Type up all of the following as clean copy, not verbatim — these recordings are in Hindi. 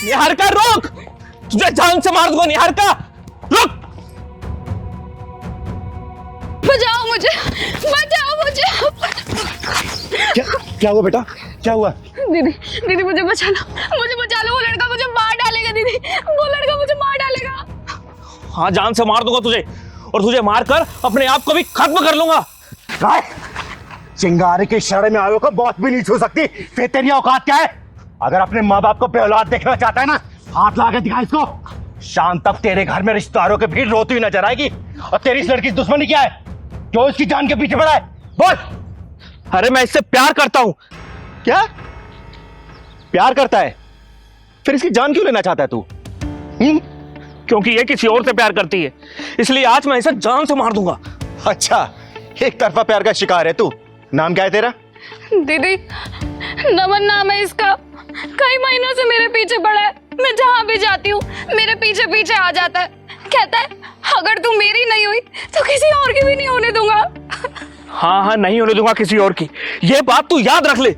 निहारिका रोक, तुझे जान से मार दूंगा। निहारिका रुक। बचाओ मुझे, बचाओ मुझे। क्या हुआ बेटा, क्या हुआ? दीदी दीदी मुझे बचा लो, मुझे बचा लो। वो लड़का मुझे मार डालेगा दीदी, वो लड़का मुझे मार डालेगा। हाँ, जान से मार दूंगा तुझे, और तुझे मारकर अपने आप को भी खत्म कर लूंगा। चिंगारी के इशारे में आयो को बहुत भी नहीं छू सकती। फिर तेरी औकात क्या है? अगर अपने माँ बाप को बेऔलाद देखना चाहता है ना, हाथ ला के दिखा इसको। शाम तक तेरे घर में रिश्तेदारों की भीड़ रोती हुई नजर आएगी। और तेरी इस लड़की की दुश्मनी क्या है? क्यों इसकी जान के पीछे पड़ा है? बोल। अरे मैं इससे प्यार करता हूं। क्या प्यार करता है? फिर इसकी जान क्यों लेना चाहता है तू? क्योंकि ये किसी और से प्यार करती है, इसलिए आज मैं इसे जान से मार दूंगा। अच्छा, एक तरफा प्यार का शिकार है तू। नाम क्या है तेरा? दीदी नमन नाम है इसका। कई महीनों से मेरे पीछे पड़ा है। मैं जहां भी जाती हूँ मेरे पीछे पीछे आ जाता है। कहता है अगर तू मेरी नहीं हुई तो किसी और की भी नहीं होने दूंगा। हाँ हाँ, नहीं होने दूंगा किसी और की, ये बात तू याद रख ले।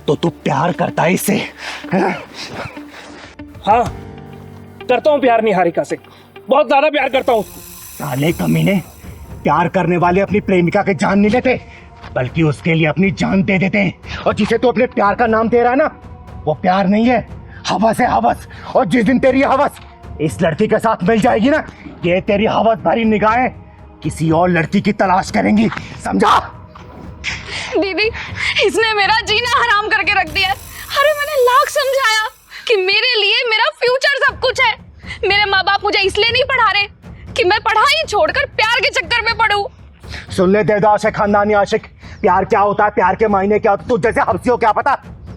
तो तू प्यार करता है इससे? हाँ, करता हूं प्यार निहारिका से, बहुत ज्यादा प्यार करता हूं। साले कमीने, प्यार करने वाले अपनी प्रेमिका के जान नहीं लेते, बल्कि उसके लिए अपनी जान दे देते हैं। और जिसे तू अपने प्यार का नाम दे रहा है ना, वो प्यार नहीं है, हवस है, हवस। और जिस दिन तेरी हवस इस लड़की के साथ मिल जाएगी ना, ये तेरी हवस भरी निगाहें किसी और लड़की की तलाश करेंगी, समझा? दीदी इसने मेरा जीना हराम करके रख दिया है। अरे मैंने लाख समझाया कि मेरे लिए मेरा फ्यूचर सब कुछ है। मेरे माँ बाप मुझे इसलिए नहीं पढ़ा रहे कि मैं पढ़ाई छोड़कर प्यार के चक्कर में पढ़ूं। सुन ले देवदास है खानदानी आशिक, प्यार क्या होता है, प्यार के मायने क्या होता है, तुझ जैसे हफ्सियों क्या पता।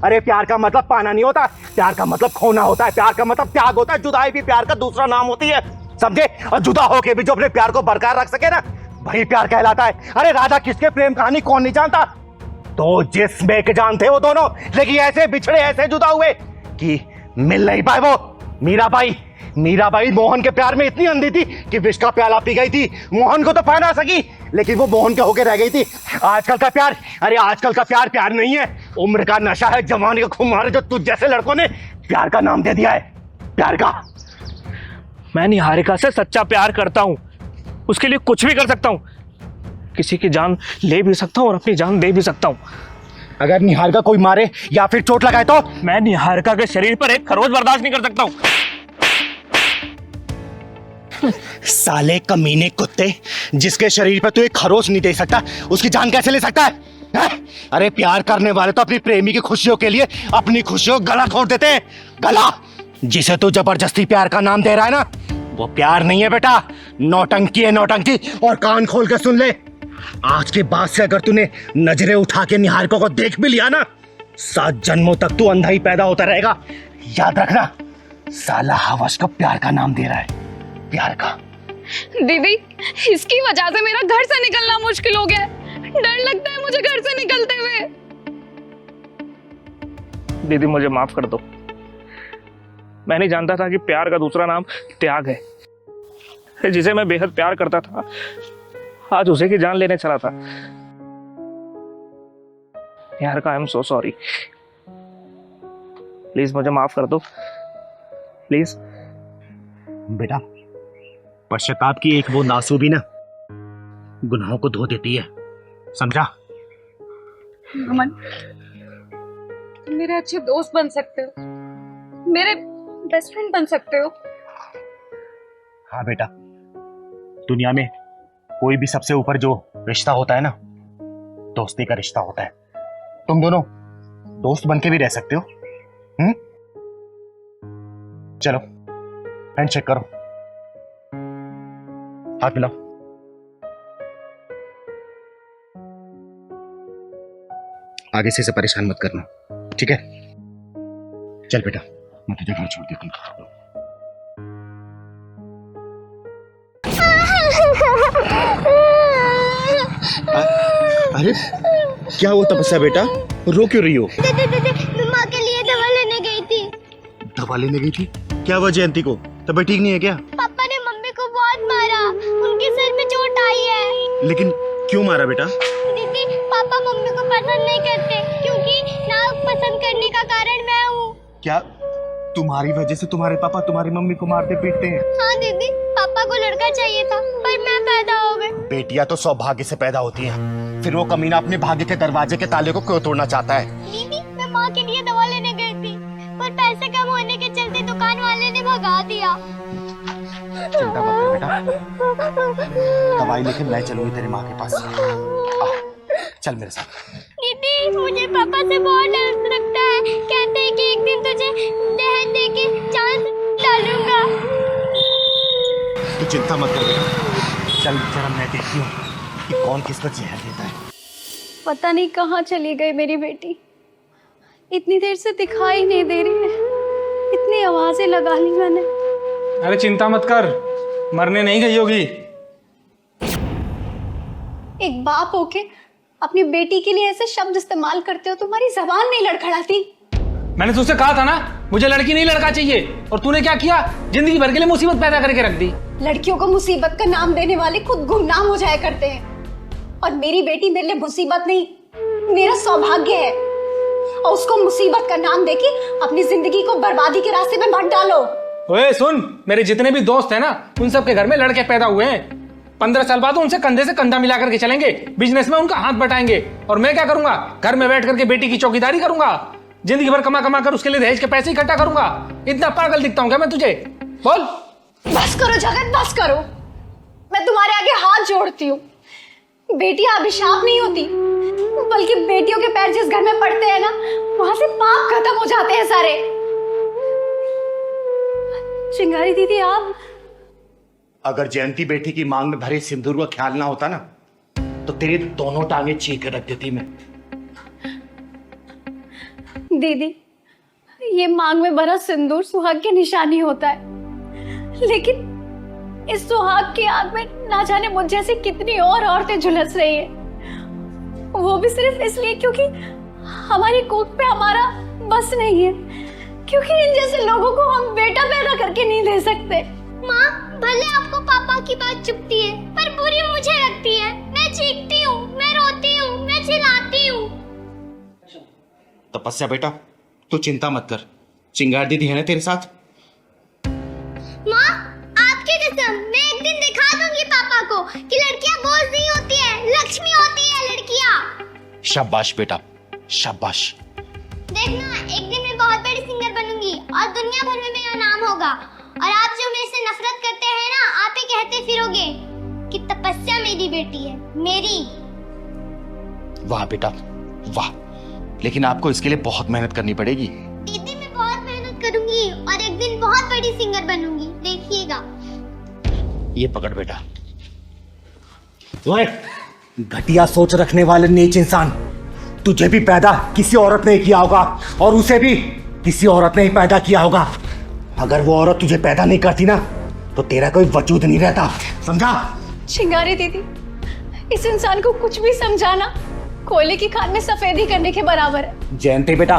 अरे प्यार का मतलब पाना नहीं होता, प्यार का मतलब खोना होता है, प्यार का मतलब त्याग होता है। जुदाई भी प्यार का दूसरा नाम होती है, समझे? और जुदा होके भी जो अपने प्यार को बरकरार रख सके ना, वही प्यार कहलाता है। अरे राधा कृष्ण प्रेम कहानी कौन नहीं जानता? तो जिसमें के जान थे वो दोनों, लेकिन ऐसे बिछड़े, ऐसे जुदा हुए कि मिल नहीं पाए। वो मीराबाई मोहन के प्यार में इतनी अंधी थी कि विष का प्याला पी गई थी। मोहन को तो पा ना सकी, लेकिन वो मोहन के होके रह गई थी। आजकल का प्यार, अरे आजकल का प्यार प्यार नहीं है, उम्र का नशा है, जवानी का खुमार है, जो तुझ जैसे लड़कों ने प्यार का नाम दे दिया है। प्यार का। मैं निहारिका से सच्चा प्यार करता हूं, उसके लिए कुछ भी कर सकता हूं, किसी की जान ले भी सकता हूं और अपनी जान दे भी सकता हूं। अगर निहारिका कोई मारे या फिर चोट लगाए तो? मैं निहारिका के शरीर पर एक खरोच बर्दाश्त नहीं कर सकता हूं। साले कमीने कुत्ते, जिसके शरीर पर तू एक खरोच नहीं दे सकता, उसकी जान कैसे ले सकता है? अरे प्यार करने वाले तो अपनी प्रेमी की खुशियों के लिए अपनी खुशियों गला खोल देते हैं। गला। जिसे तू जबरदस्ती प्यार का नाम दे रहा है ना, वो प्यार नहीं है बेटा, नौटंकी है, नौटंकी। और कान खोल के सुन ले, आज के बाद से अगर तूने नजरें उठा के निहारिका को देख भी लिया ना, 7 जन्मों तक तू अंधा ही पैदा होता रहेगा। याद रखना, साला हवस को प्यार का नाम दे रहा है, प्यार का। दीदी इसकी वजह से मेरा घर से निकलना मुश्किल हो गया है। डर लगता है मुझे घर से निकलते हुए। दीदी मुझे माफ कर दो, मैं नहीं जानता था कि प्यार का दूसरा नाम त्याग है। जिसे मैं बेहद प्यार करता था, आज उसे की जान लेने चला था। यार का I am so sorry, please मुझे माफ कर दो, प्लीज। बेटा, पश्चाताप की एक वो आंसू भी ना गुनाहों को धो देती है, समझा? अमन, तुम मेरे अच्छे दोस्त बन सकते हो, मेरे बेस्ट फ्रेंड बन सकते हो। हाँ बेटा, दुनिया में कोई भी सबसे ऊपर जो रिश्ता होता है ना, दोस्ती का रिश्ता होता है। तुम दोनों दोस्त बन के भी रह सकते हो। चलो हैंडशेक करो, हाथ मिलाओ। आगे से इसे परेशान मत करना, ठीक है? चल बेटा, मैं तुझे घर छोड़ देती हूँ। अरे क्या हुआ तपस्या बेटा, रो क्यों रही हो? माँ के लिए दवा लेने गई थी। दवा लेने गई थी? क्या हुआ जयंती को, तबीयत ठीक नहीं है क्या? पापा ने मम्मी को बहुत मारा, उनके सिर में चोट आई है। लेकिन क्यों मारा बेटा? दीदी पापा मम्मी को पसंद नहीं करते क्योंकि ना पसंद करने का कारण मैं हूँ। क्या तुम्हारी वजह से तुम्हारे पापा तुम्हारी मम्मी को मारते पीटते हैं? हाँ दीदी, पापा को लड़का चाहिए था पर मैं पैदा हो गई। बेटियां तो सौभाग्य से पैदा होती हैं, फिर वो कमीना अपने भाग्य के दरवाजे के ताले को क्यों तोड़ना चाहता है? दीदी, मैं माँ के लिए दवा लेने गई थी पर पैसे कम होने के चलते दुकान वाले ने भगा दिया। चिंता मत कर बेटा, दवाई लेके मैं चलूंगी तेरी माँ के पास। चल मेरे साथ। दीदी, मुझे पापा से बहुत डर लगता है। कहते हैं कि एक दिन तुझे दहेज देके जान डालूंगा। तू चिंता मत कर बेटा, चल जरा मैं देखती हूँ कि कौन किसको जहर देता है। पता नहीं कहाँ चली गई मेरी बेटी, इतनी देर से दिखाई नहीं दे रही है। इतनी आवाजें लगा ली मैंने। अरे चिंता मत कर, मरने नहीं गई होगी। एक बाप होके अपनी बेटी के लिए ऐसे शब्द इस्तेमाल करते हो, तुम्हारी जबान नहीं लड़खड़ाती? मैंने तुझसे कहा था ना मुझे लड़की नहीं लड़का चाहिए, और तूने क्या किया? जिंदगी भर के लिए मुसीबत पैदा करके रख दी। लड़कियों को मुसीबत का नाम देने वाले खुद गुमनाम हो जाया करते हैं, और मेरी बेटी मेरे लिए मुसीबत नहीं, मेरा सौभाग्य है। और उसको मुसीबत का नाम देके अपनी जिंदगी को बर्बादी के रास्ते में मत डालो। ओए सुन, मेरे जितने भी दोस्त हैं ना, उन सबके घर में लड़के पैदा हुए हैं। 15 साल बाद उनसे कंधे से कंधा मिला करके चलेंगे, बिजनेस में उनका हाथ बटाएंगे। और मैं क्या करूंगा? घर में बैठ करके बेटी की चौकीदारी करूंगा, जिंदगी भर कमा कमा कर उसके लिए दहेज के पैसे इकट्ठा करूंगा। इतना पागल दिखता हूं क्या मैं तुझे? बोल। बस करो जगत, बस करो। मैं तुम्हारे आगे हाथ जोड़ती हूँ। बेटियां अभिशाप नहीं होती, बल्कि बेटियों के पैर जिस घर में पड़ते हैं ना, वहां से पाप खत्म हो जाते हैं सारे। चिंगारी दीदी, आप अगर जयंती बेटी की मांग में भरे सिंदूर का ख्याल ना होता ना, तो तेरी दोनों टांगे चीर कर रख देती मैं। दीदी, ये मांग में भरा सिंदूर सुहाग की निशानी होता है, लेकिन इस सुहाग की आग में ना जाने मुझ जैसी कितनी और औरतें झुलस रही है, वो भी सिर्फ इसलिए क्योंकि हमारी कोख पे हमारा बस नहीं है, क्योंकि इन जैसे लोगों को हम बेटा पैदा करके नहीं दे सकते। माँ, भले आपको पापा की बात चुभती है पर बुरी मुझे लगती है। मैं चीखती हूँ, मैं रोती हूँ, मैं चिल्लाती हूँ। तपस्या बेटा, तू चिंता मत कर, चिंगार दीदी है ना तेरे साथ। माँ, आपकी कसम, मैं एक दिन दिखा दूंगी पापा को कि लड़कियाँ बोझ नहीं होती है, लक्ष्मी होती है लड़कियाँ। शाबाश बेटा, शाबाश। देखना, एक दिन मैं बहुत बड़ी सिंगर बनूंगी और दुनिया भर में मेरा नाम होगा। और आप जो मेरे से नफरत करते हैं ना, आप ही कहते फिरोगे कि तपस्या मेरी बेटी है, मेरी। वाह बेटा वाह, लेकिन आपको इसके लिए बहुत मेहनत करनी पड़ेगी। दीदी, मैं बहुत मेहनत करूंगी और एक दिन बहुत बड़ी सिंगर बनूंगी, देखिएगा। ये पकड़ बेटा। ओए, घटिया सोच रखने वाले नीच इंसान, तुझे भी पैदा किसी औरत ने किया होगा और उसे भी किसी औरत ने ही पैदा किया होगा। अगर वो औरत तुझे पैदा नहीं करती ना, तो तेरा कोई वजूद नहीं रहता, समझा? चिंगारी दीदी, इस इंसान को कुछ भी समझाना कोयले की खान में सफेदी करने के बराबर है। जयंती बेटा,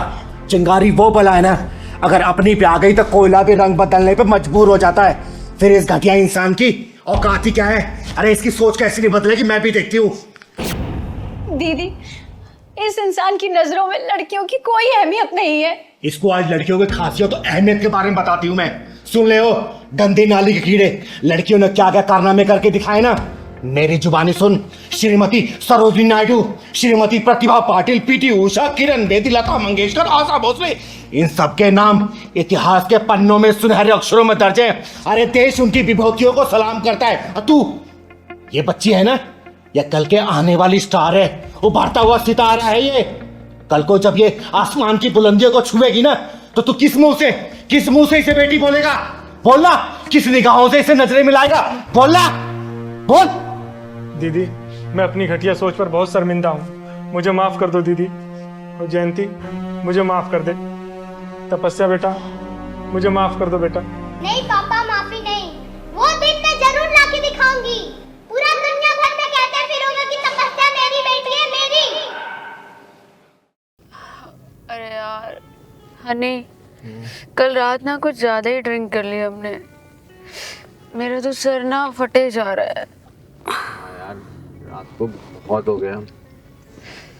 चिंगारी वो बला है ना, अगर अपनी पे आ गई तो कोयला भी रंग बदलने पे मजबूर हो जाता है। फिर इस घटिया इंसान की औकात ही क्या है? अरे इसकी सोच कैसे नहीं बदलेगी, मैं भी देखती हूँ। दीदी, इस इंसान की नजरों में लड़कियों की कोई अहमियत नहीं है। इसको आज लड़कियों की खासियत और अहमियत के बारे में बताती हूँ मैं। सुन ले हो गंदे नाली के कीड़े, लड़कियों ने क्या क्या कारनामे करके दिखाए ना, मेरी जुबानी सुन। श्रीमती सरोजिनी नायडू, श्रीमती प्रतिभा पाटिल, पीटी उषा, किरण बेदी, लता मंगेशकर, आशा भोसले, इन सबके नाम इतिहास के पन्नों में सुनहरे अक्षरों में दर्ज है। अरे देश उनकी विभूतियों को सलाम करता है। और तू, ये बच्ची है ना, ये कल के आने वाली स्टार है, उभरता हुआ सितारा है ये। कल को जब ये आसमान की बुलंदियों को छुएगी ना, तो तू किस मुंह से इसे बेटी बोलेगा? बोलना, किस निगाहों से इसे नजरें मिलाएगा? बोलना, बोल। दीदी, मैं अपनी घटिया सोच पर बहुत शर्मिंदा हूँ, मुझे माफ कर दो दीदी। और जयंती, मुझे माफ कर दे। तपस्या बेटा, मुझे माफ कर दो बेटा। नहीं पापा, माफी नहीं। वो दिन मैं जरूर लाके दिखाऊंगी। पूरा दुनिया भर में कहते फिरोगे कि तपस्या मेरी बेटी है, मेरी। अरे यार हनी, कल रात ना कुछ ज़्यादा ही ड्रिंक कर लिया हमने। मेरा तो सर ना फटे जा रहा है। यार रात को बहुत हो गया।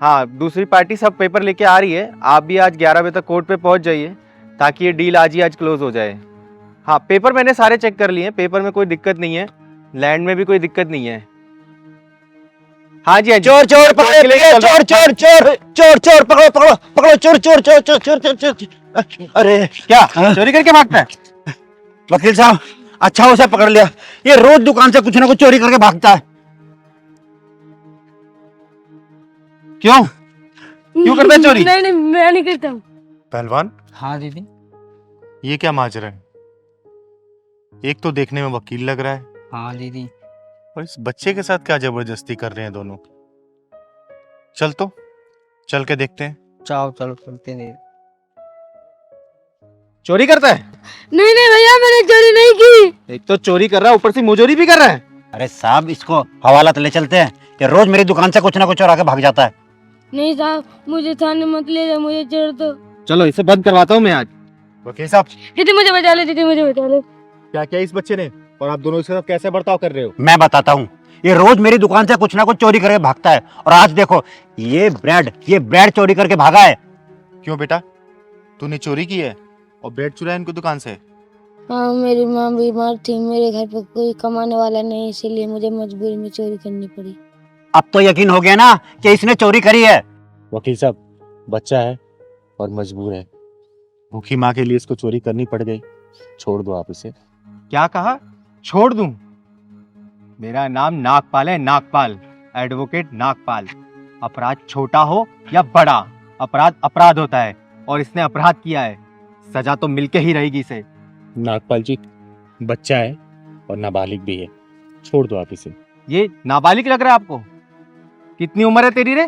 हाँ, दूसरी पार्टी सब पेपर लेके आ रही है। आप भी आज 11 बजे तक कोर्ट पे पहुंच जाइए ताकि ये डील आज ही आज क्लोज हो जाए। हाँ, पेपर मैंने सारे चेक कर लिए हैं, पेपर में कोई दिक्कत नहीं है, लैंड में भी कोई दिक्कत नहीं है। हाँ जी, हाँ जी। चोर चोर पकड़ो, चोर चोर चोर चोर चोर पकड़ो पकड़ो पकड़ो, चोर चोर चोर चोर चोर चोर चोर। अरे क्या चोरी करके भागता है? वकील साहब, अच्छा उसे पकड़ लिया। ये रोज दुकान से कुछ ना कुछ चोरी करके भागता है। क्यों क्यों करता है चोरी? नहीं नहीं, मैं नहीं करता हूँ। पहलवान, हाँ दीदी। ये क्या माजरा है? एक तो देखने में वकील लग रहा है हाँ दीदी। और इस बच्चे के साथ क्या जबरदस्ती कर रहे हैं दोनों। चल तो, चल के देखते हैं। चाओ चलो चलते हैं। चोरी करता है? नहीं नहीं भैया, मैंने चोरी नहीं की। एक तो चोरी कर रहा है, ऊपर से मुजोरी भी कर रहा है। अरे साहब, इसको हवालात ले चलते हैं। ये रोज मेरी दुकान से कुछ ना कुछ चुरा के भाग जाता है। नहीं साहब, मुझे थाने मत ले जाओ, मुझे छोड़ दो। चलो इसे बंद करवाता हूँ मैं आज। वकील साहब, दीदी मुझे बचा ले, दीदी मुझे बचा ले। क्या क्या इस बच्चे ने, और आप दोनों इसके साथ कैसे बर्ताव कर रहे हो? मैं बताता हूँ। ये रोज मेरी दुकान से कुछ ना कुछ चोरी करके भागता है, और आज देखो ये ब्रेड चोरी करके भागा है। क्यों बेटा, तूने चोरी की है और ब्रेड चुराया इनकी दुकान से? हाँ, मेरी माँ बीमार थी, मेरे घर पर कोई कमाने वाला नहीं, इसीलिए मुझे मजबूरी में चोरी करनी पड़ी। अब तो यकीन हो गया ना कि इसने चोरी करी है। वकील साहब, बच्चा है और मजबूर है, भूखी माँ के लिए इसको चोरी करनी पड़ गई। छोड़ दो आप इसे। क्या कहा? छोड़ दूं? मेरा नाम नागपाल है, नागपाल, एडवोकेट नागपाल। अपराध छोटा हो या बड़ा, अपराध अपराध होता है, और इसने अपराध किया है, सजा तो मिलके ही रहेगी इसे। नागपाल जी, बच्चा है और नाबालिग भी है, छोड़ दो आप इसे। ये नाबालिग लग रहा है आपको? कितनी उम्र है तेरी रे?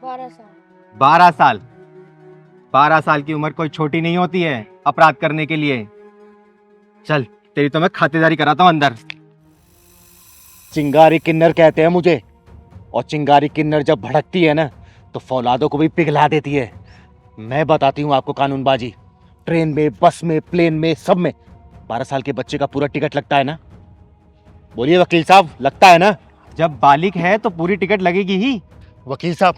12 साल। 12 साल? 12 साल की उम्र कोई छोटी नहीं होती है अपराध करने के लिए। चल, तेरी तो मैं खातिरदारी कराता हूँ अंदर। चिंगारी किन्नर कहते हैं मुझे, और चिंगारी किन्नर जब भड़कती है ना तो फौलादों को भी पिघला देती है। मैं बताती हूँ आपको कानूनबाजी। ट्रेन में, बस में, प्लेन में, सब में 12 साल के बच्चे का पूरा टिकट लगता है ना? बोलिए वकील साहब, लगता है ना? जब बालिग है तो पूरी टिकट लगेगी ही। वकील साहब,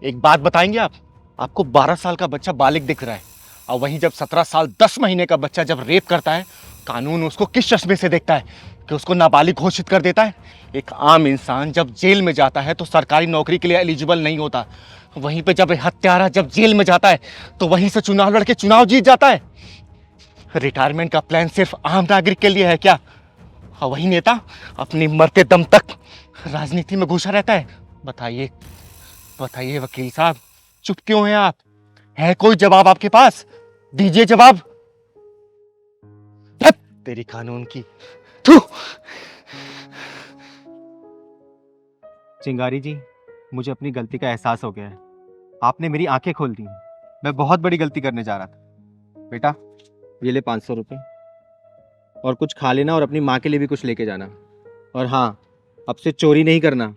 एक बात बताएंगे आप? आपको 12 साल का बच्चा बालिग दिख रहा है, और वहीं जब 17 साल 10 महीने का बच्चा जब रेप करता है, कानून उसको किस चश्मे से देखता है कि उसको नाबालिग घोषित कर देता है? एक आम इंसान जब जेल में जाता है तो सरकारी नौकरी के लिए एलिजिबल नहीं होता, वहीं पे जब हत्यारा जब जेल में जाता है तो वहीं से चुनाव लड़के चुनाव जीत जाता है। रिटायरमेंट का प्लान सिर्फ आम नागरिक के लिए है क्या? और वही नेता अपनी मरते दम तक राजनीति में घुसा रहता है। बताइए बताइए वकील साहब, चुप क्यों हैं आप? है कोई जवाब आपके पास? दीजिए जवाब। धत तेरी कानून की। थू। चिंगारी जी, मुझे अपनी गलती का एहसास हो गया है। आपने मेरी आंखें खोल दी। मैं बहुत बड़ी गलती करने जा रहा था। बेटा, ये ले 500 रुपये, और कुछ खा लेना, और अपनी माँ के लिए भी कुछ लेके जाना। और हाँ, अब से चोरी नहीं करना,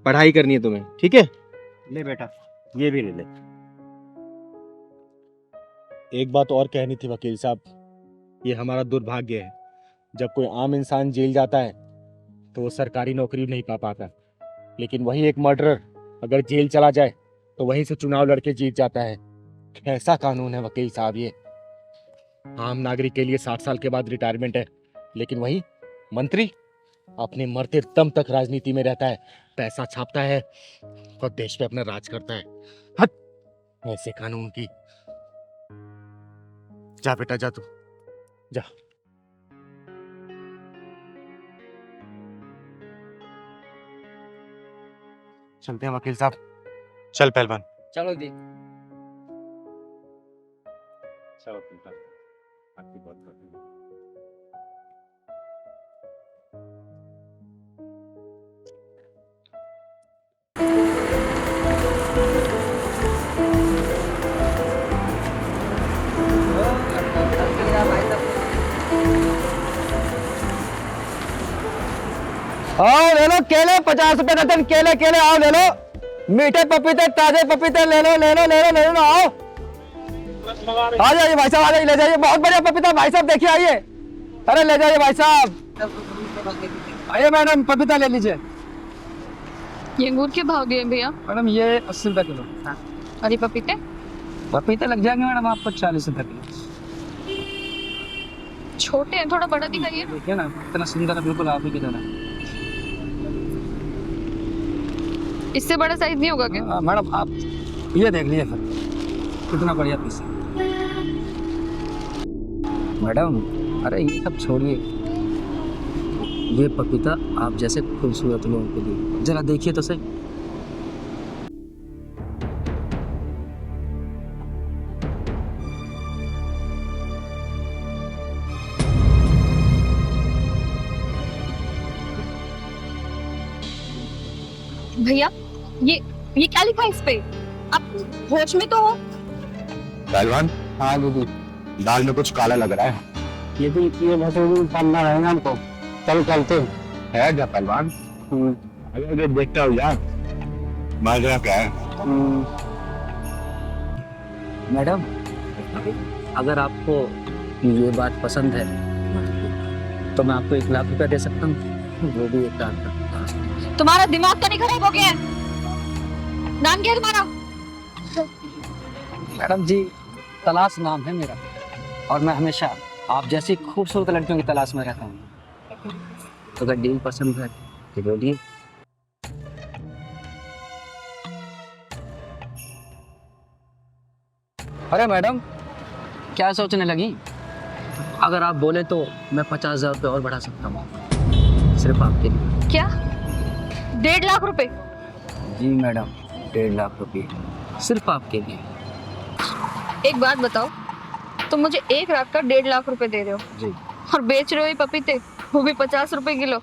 पढ़ाई करनी है तुम्हें, ठीक है? ले बेटा, ये भी ले ले। एक बात और कहनी थी वकील साहब, ये हमारा दुर्भाग्य है, जब कोई आम इंसान जेल जाता है तो वो सरकारी नौकरी नहीं पा पाता, लेकिन वही एक मर्डरर अगर जेल चला जाए तो वहीं से चुनाव लड़के जीत जाता है। कैसा कानून है वकील साहब ये? आम नागरिक के लिए 60 साल के बाद रिटायरमेंट है, लेकिन वही मंत्री अपने मरते दम तक राजनीति में रहता है, पैसा छापता है और देश पे अपना राज करता है। हट ऐसे कानून की। जा बेटा, जा तू जा। चलते हैं वकील साहब। चल पहलवान। चलो दी। चलो वकील साहब, आपकी बात करते हैं। आओ ले लो केले, 50 रुपए दर्जन केले। केले आओ ले लो, मीठे पपीते, ताजे पपीते ले लो ले लो ले लो ले लो। आओ आ जाइए भाई साहब, आ जाइए, ले जाइए। बहुत बढ़िया पपीता भाई साहब, देखिए आइए। अरे ले जाइए भाई साहब, आइए मैडम, पपीता ले लीजिए। ये अंगूर के भाव दिए भैया? मैडम ये 80 रुपए किलो। और ये पपीते? पपीते लग जाएंगे मैडम आपको 40 रुपए किलो। छोटे हैं, थोड़ा बड़ा दिखाइए। देखिए ना इतना सुंदर है, बिल्कुल आप ही की तरह। इससे बड़ा साइज नहीं होगा क्या? मैडम आप ये देख लीजिए फिर कितना बढ़िया पीस है। मैडम अरे ये सब छोड़िए, ये पपीता आप जैसे खूबसूरत लोगों के लिए, जरा देखिए तो सही। भैया ये क्या लिखा है इस पे? आप होश में तो हो? पहलवान, हाँ दीदी, दाल में कुछ काला लग रहा है। ये भी सामना रहेगा हमको, कल चलते है क्या पहलवान? अगर देखता हूँ यार, माजरा क्या है? मैडम अगर आपको ये बात पसंद है तो मैं आपको 1 लाख रुपया दे सकता हूँ, वो भी 1 लाख का। तुम्हारा दिमाग तो नहीं खराब हो गया है? नाम क्या है तुम्हारा? मैडम जी तलाश नाम है मेरा, और मैं हमेशा आप जैसी खूबसूरत लड़कियों की तलाश में रहता हूँ। तो अगर डील पसंद है तो बोलिए। अरे मैडम क्या सोचने लगी? अगर आप बोले तो मैं 50,000 रुपये और बढ़ा सकता हूँ, सिर्फ आपके लिए। क्या 1.5 लाख रुपए? जी मैडम 1.5 लाख रुपये सिर्फ आपके लिए। एक बात बताओ, तुम मुझे 1 रात का 1.5 लाख रुपए दे रहे हो जी, और बेच रहे हो ये पपीते, वो भी 50 रुपए किलो।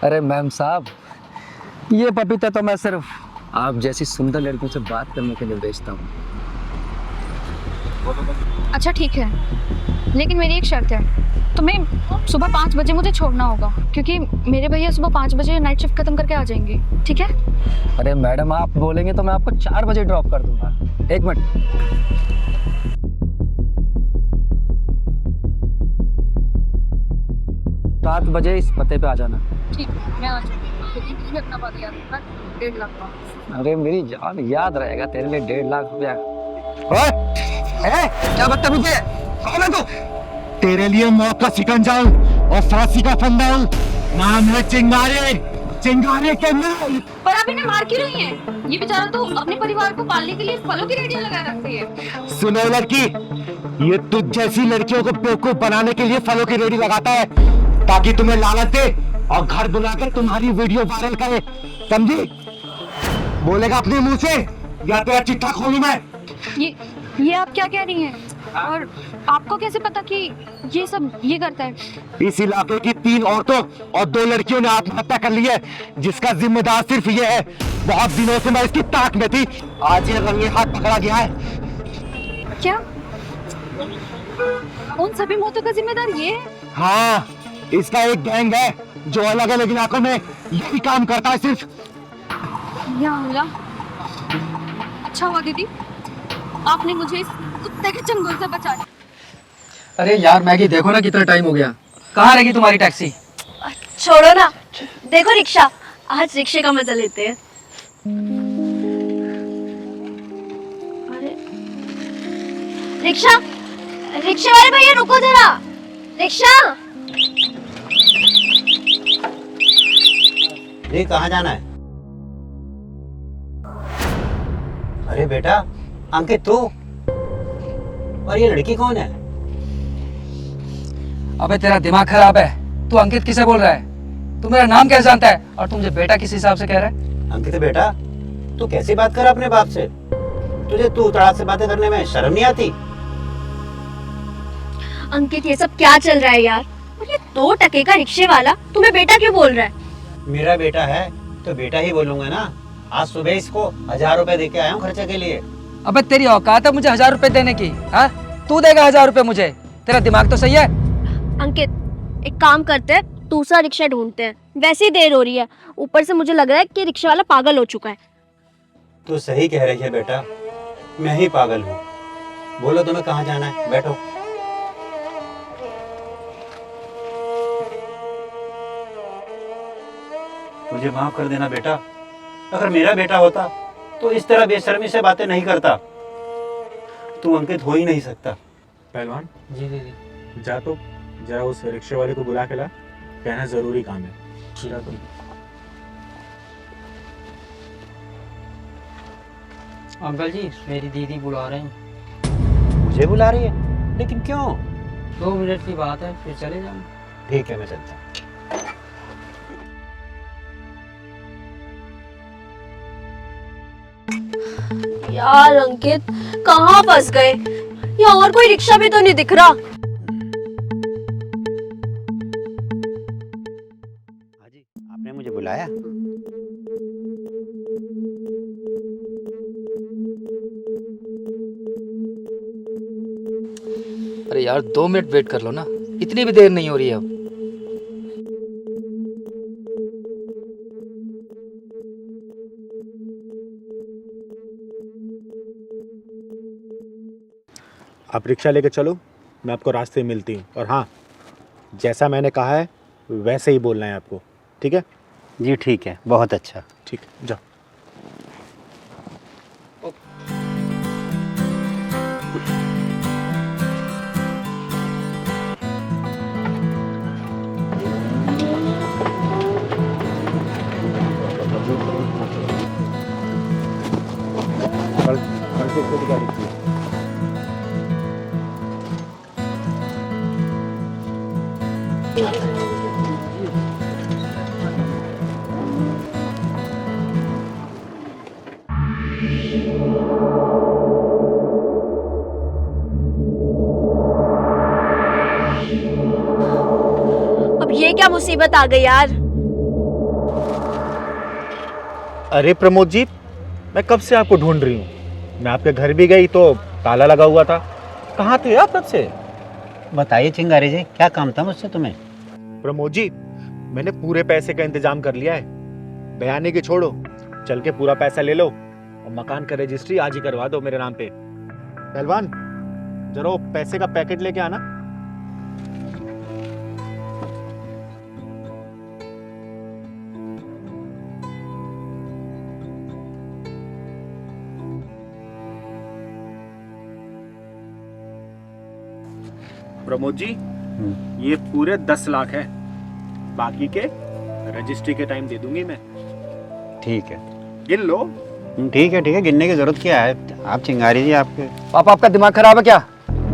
अरे मैम साहब ये पपीता तो मैं सिर्फ आप जैसी सुंदर लड़कियों से बात करने के लिए बेचता हूँ। अच्छा ठीक है, लेकिन मेरी एक शर्त है, तुम्हें सुबह 5 बजे मुझे छोड़ना होगा, क्योंकि मेरे भैया सुबह 5 बजे नाइट शिफ्ट खत्म करके आ जाएंगे, ठीक है? अरे मैडम आप बोलेंगे तो मैं आपको 4 बजे ड्रॉप कर दूंगा। 1 मिनट, सात बजे इस पते पे आ जाना। ठीक है, मैं आ जाऊंगी, लेकिन तुम्हें अपना बात याद रखना, 1.5 लाख का। अरे मेरी जान याद रहेगा तेरे लिए 1.5 लाख रुपया। क्या बदतमीजी है? कौन है तू? तेरे लिए मौत का शिकंजा और फांसी का फंदा। नाम है चिंगारे, चिंगारे के नाम। पर आप इन्हें मार क्यों रही हैं? ये बेचारा तो अपने परिवार को पालने के लिए फलों की रेडियां लगा रखती है। सुनो लड़की, ये तुझ जैसी लड़कियों को बेवकूफ बनाने के लिए फलों की रेडी लगाता है, ताकि तुम्हें लालच दे और घर बुलाकर तुम्हारी वीडियो वायरल करे, समझी? बोलेगा अपने मुंह से या तेरा चिट्ठा खोलूं मैं? ये आप क्या कह रही हैं? और आपको कैसे पता कि ये सब ये करता है? इस इलाके की 3 औरतों और 2 लड़कियों ने आत्महत्या कर ली है, जिसका जिम्मेदार सिर्फ ये है। बहुत दिनों से मैं इसकी ताक में थी, आज ये रंगे हाथ पकड़ा गया है। क्या उन सभी मौतों का जिम्मेदार ये है? हाँ, इसका एक गैंग है जो अलग अलग इलाकों में यही काम करता है सिर्फ। या अल्लाह, अच्छा हुआ दीदी आपने मुझे इस कुत्ते के चंगुल से बचा लिया। अरे यार मैगी देखो ना कितना टाइम हो गया, कहाँ रहेगी तुम्हारी टैक्सी? छोड़ो ना, देखो रिक्शा, आज रिक्शे का मजा लेते हैं। अरे रिक्शा, रिक्शे वाले भैया रुको जरा, रिक्शा। ये कहाँ जाना है? अरे बेटा अंकित तू, और ये लड़की कौन है? अबे तेरा दिमाग खराब है, तू अंकित किसे बोल रहा है? तू मेरा नाम कैसे जानता है और तू मुझे बेटा किस हिसाब से कह रहा है? अंकित बेटा तू कैसी बात कर अपने बाप से? तुझे तू तड़ाक से बातें करने में शर्म नहीं आती? अंकित ये सब क्या चल रहा है यार? और ये 2 टके का रिक्शे वाला तुम्हें बेटा क्यों बोल रहा है? मेरा बेटा है तो बेटा ही बोलूंगा ना। आज सुबह इसको 1000 रुपए दे के आया हूँ खर्चे के लिए। अबे तेरी औकात है मुझे 1000 रुपए देने की? हाँ तू देगा 1000 रुपए मुझे? तेरा दिमाग तो सही है? अंकित एक काम करते हैं, दूसरा रिक्शा ढूंढते हैं, वैसे ही देर हो रही है, ऊपर से मुझे लग रहा है कि रिक्शा वाला पागल हो चुका है। तू सही कह रही है बेटा, मैं ही पागल हूँ। बोलो तुम्हें कहाँ जाना है, बैठो। मुझे माफ कर देना बेटा। अगर मेरा बेटा होता तो इस तरह बेशर्मी से बातें नहीं करता। तू अंकित हो ही नहीं सकता। पहलवान जी दीदी। जा तो जरा उस रिक्शे वाले को बुला के ला, कहना जरूरी काम है। ठीक है। अंकल जी मेरी दीदी बुला रहे हैं। मुझे बुला रही है? लेकिन क्यों? 2 मिनट की बात है, फिर चले जाऊँ। ठीक है, मैं चलता हूँ। यार अंकित, कहाँ फंस गए? यहाँ और कोई रिक्शा भी तो नहीं दिख रहा। हाजी, आपने मुझे बुलाया? अरे यार 2 मिनट वेट कर लो ना, इतनी भी देर नहीं हो रही है अब। आप रिक्शा लेके चलो, मैं आपको रास्ते में मिलती हूँ। और हाँ, जैसा मैंने कहा है वैसे ही बोलना है आपको, ठीक है? जी ठीक है, बहुत अच्छा। ठीक है, जाओ। अब ये क्या मुसीबत आ गई यार? अरे प्रमोद जी, मैं कब से आपको ढूंढ रही हूँ। मैं आपके घर भी गई तो ताला लगा हुआ था। कहाँ थे आप कब से? बताइए चिंगारी जी, क्या काम था मुझसे तुम्हें? प्रमोद जी, मैंने पूरे पैसे का इंतजाम कर लिया है। बयानी की छोड़ो, चल के पूरा पैसा ले लो और मकान का रजिस्ट्री आज ही करवा दो मेरे नाम पे। पहलवान, जरा वो पैसे का पैकेट लेके आना। प्रमोद जी, ये पूरे 10 लाख है। बाकी के रजिस्ट्री के टाइम दे दूंगी मैं। ठीक है, गिन लो। ठीक है, गिनने की जरूरत क्या है? आप चिंगारी जी, आपके पापा आपका दिमाग खराब है क्या?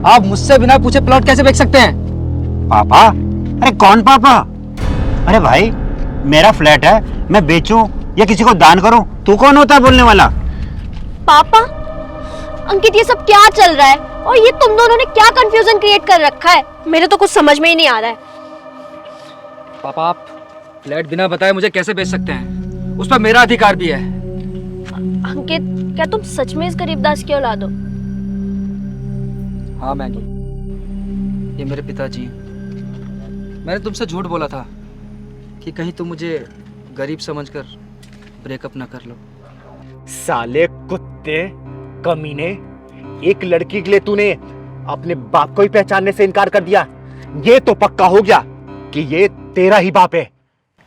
आप मुझसे बिना पूछे प्लॉट कैसे बेच सकते हैं? पापा? अरे कौन पापा? अरे भाई, मेरा फ्लैट है, मैं बेचूं या किसी को दान करूं? तू कौन होता है बोलने वाला? पापा, अंकित ये सब क्या चल रहा है? और ये तुम दोनों ने क्या कंफ्यूजन क्रिएट कर रखा है? मेरे तो कुछ समझ में ही नहीं आ रहा है। पापा आप फ्लैट बिना बताए मुझे कैसे बेच सकते हैं? उस पर मेरा अधिकार भी है। अंकित, क्या तुम सच में इस गरीबदास की औलाद हो? हाँ मैगी, ये मेरे पिताजी। मैंने तुमसे झूठ बोला था कि कहीं तुम मुझे गरीब समझकर ब्रेकअप ना कर लो। साले कुत्ते, कमीने, एक लड़की के लिए तूने अपने बाप को ही पहचानने से इनकार कर दिया। ये तो पक्का हो गया कि ये तेरा ही बाप है।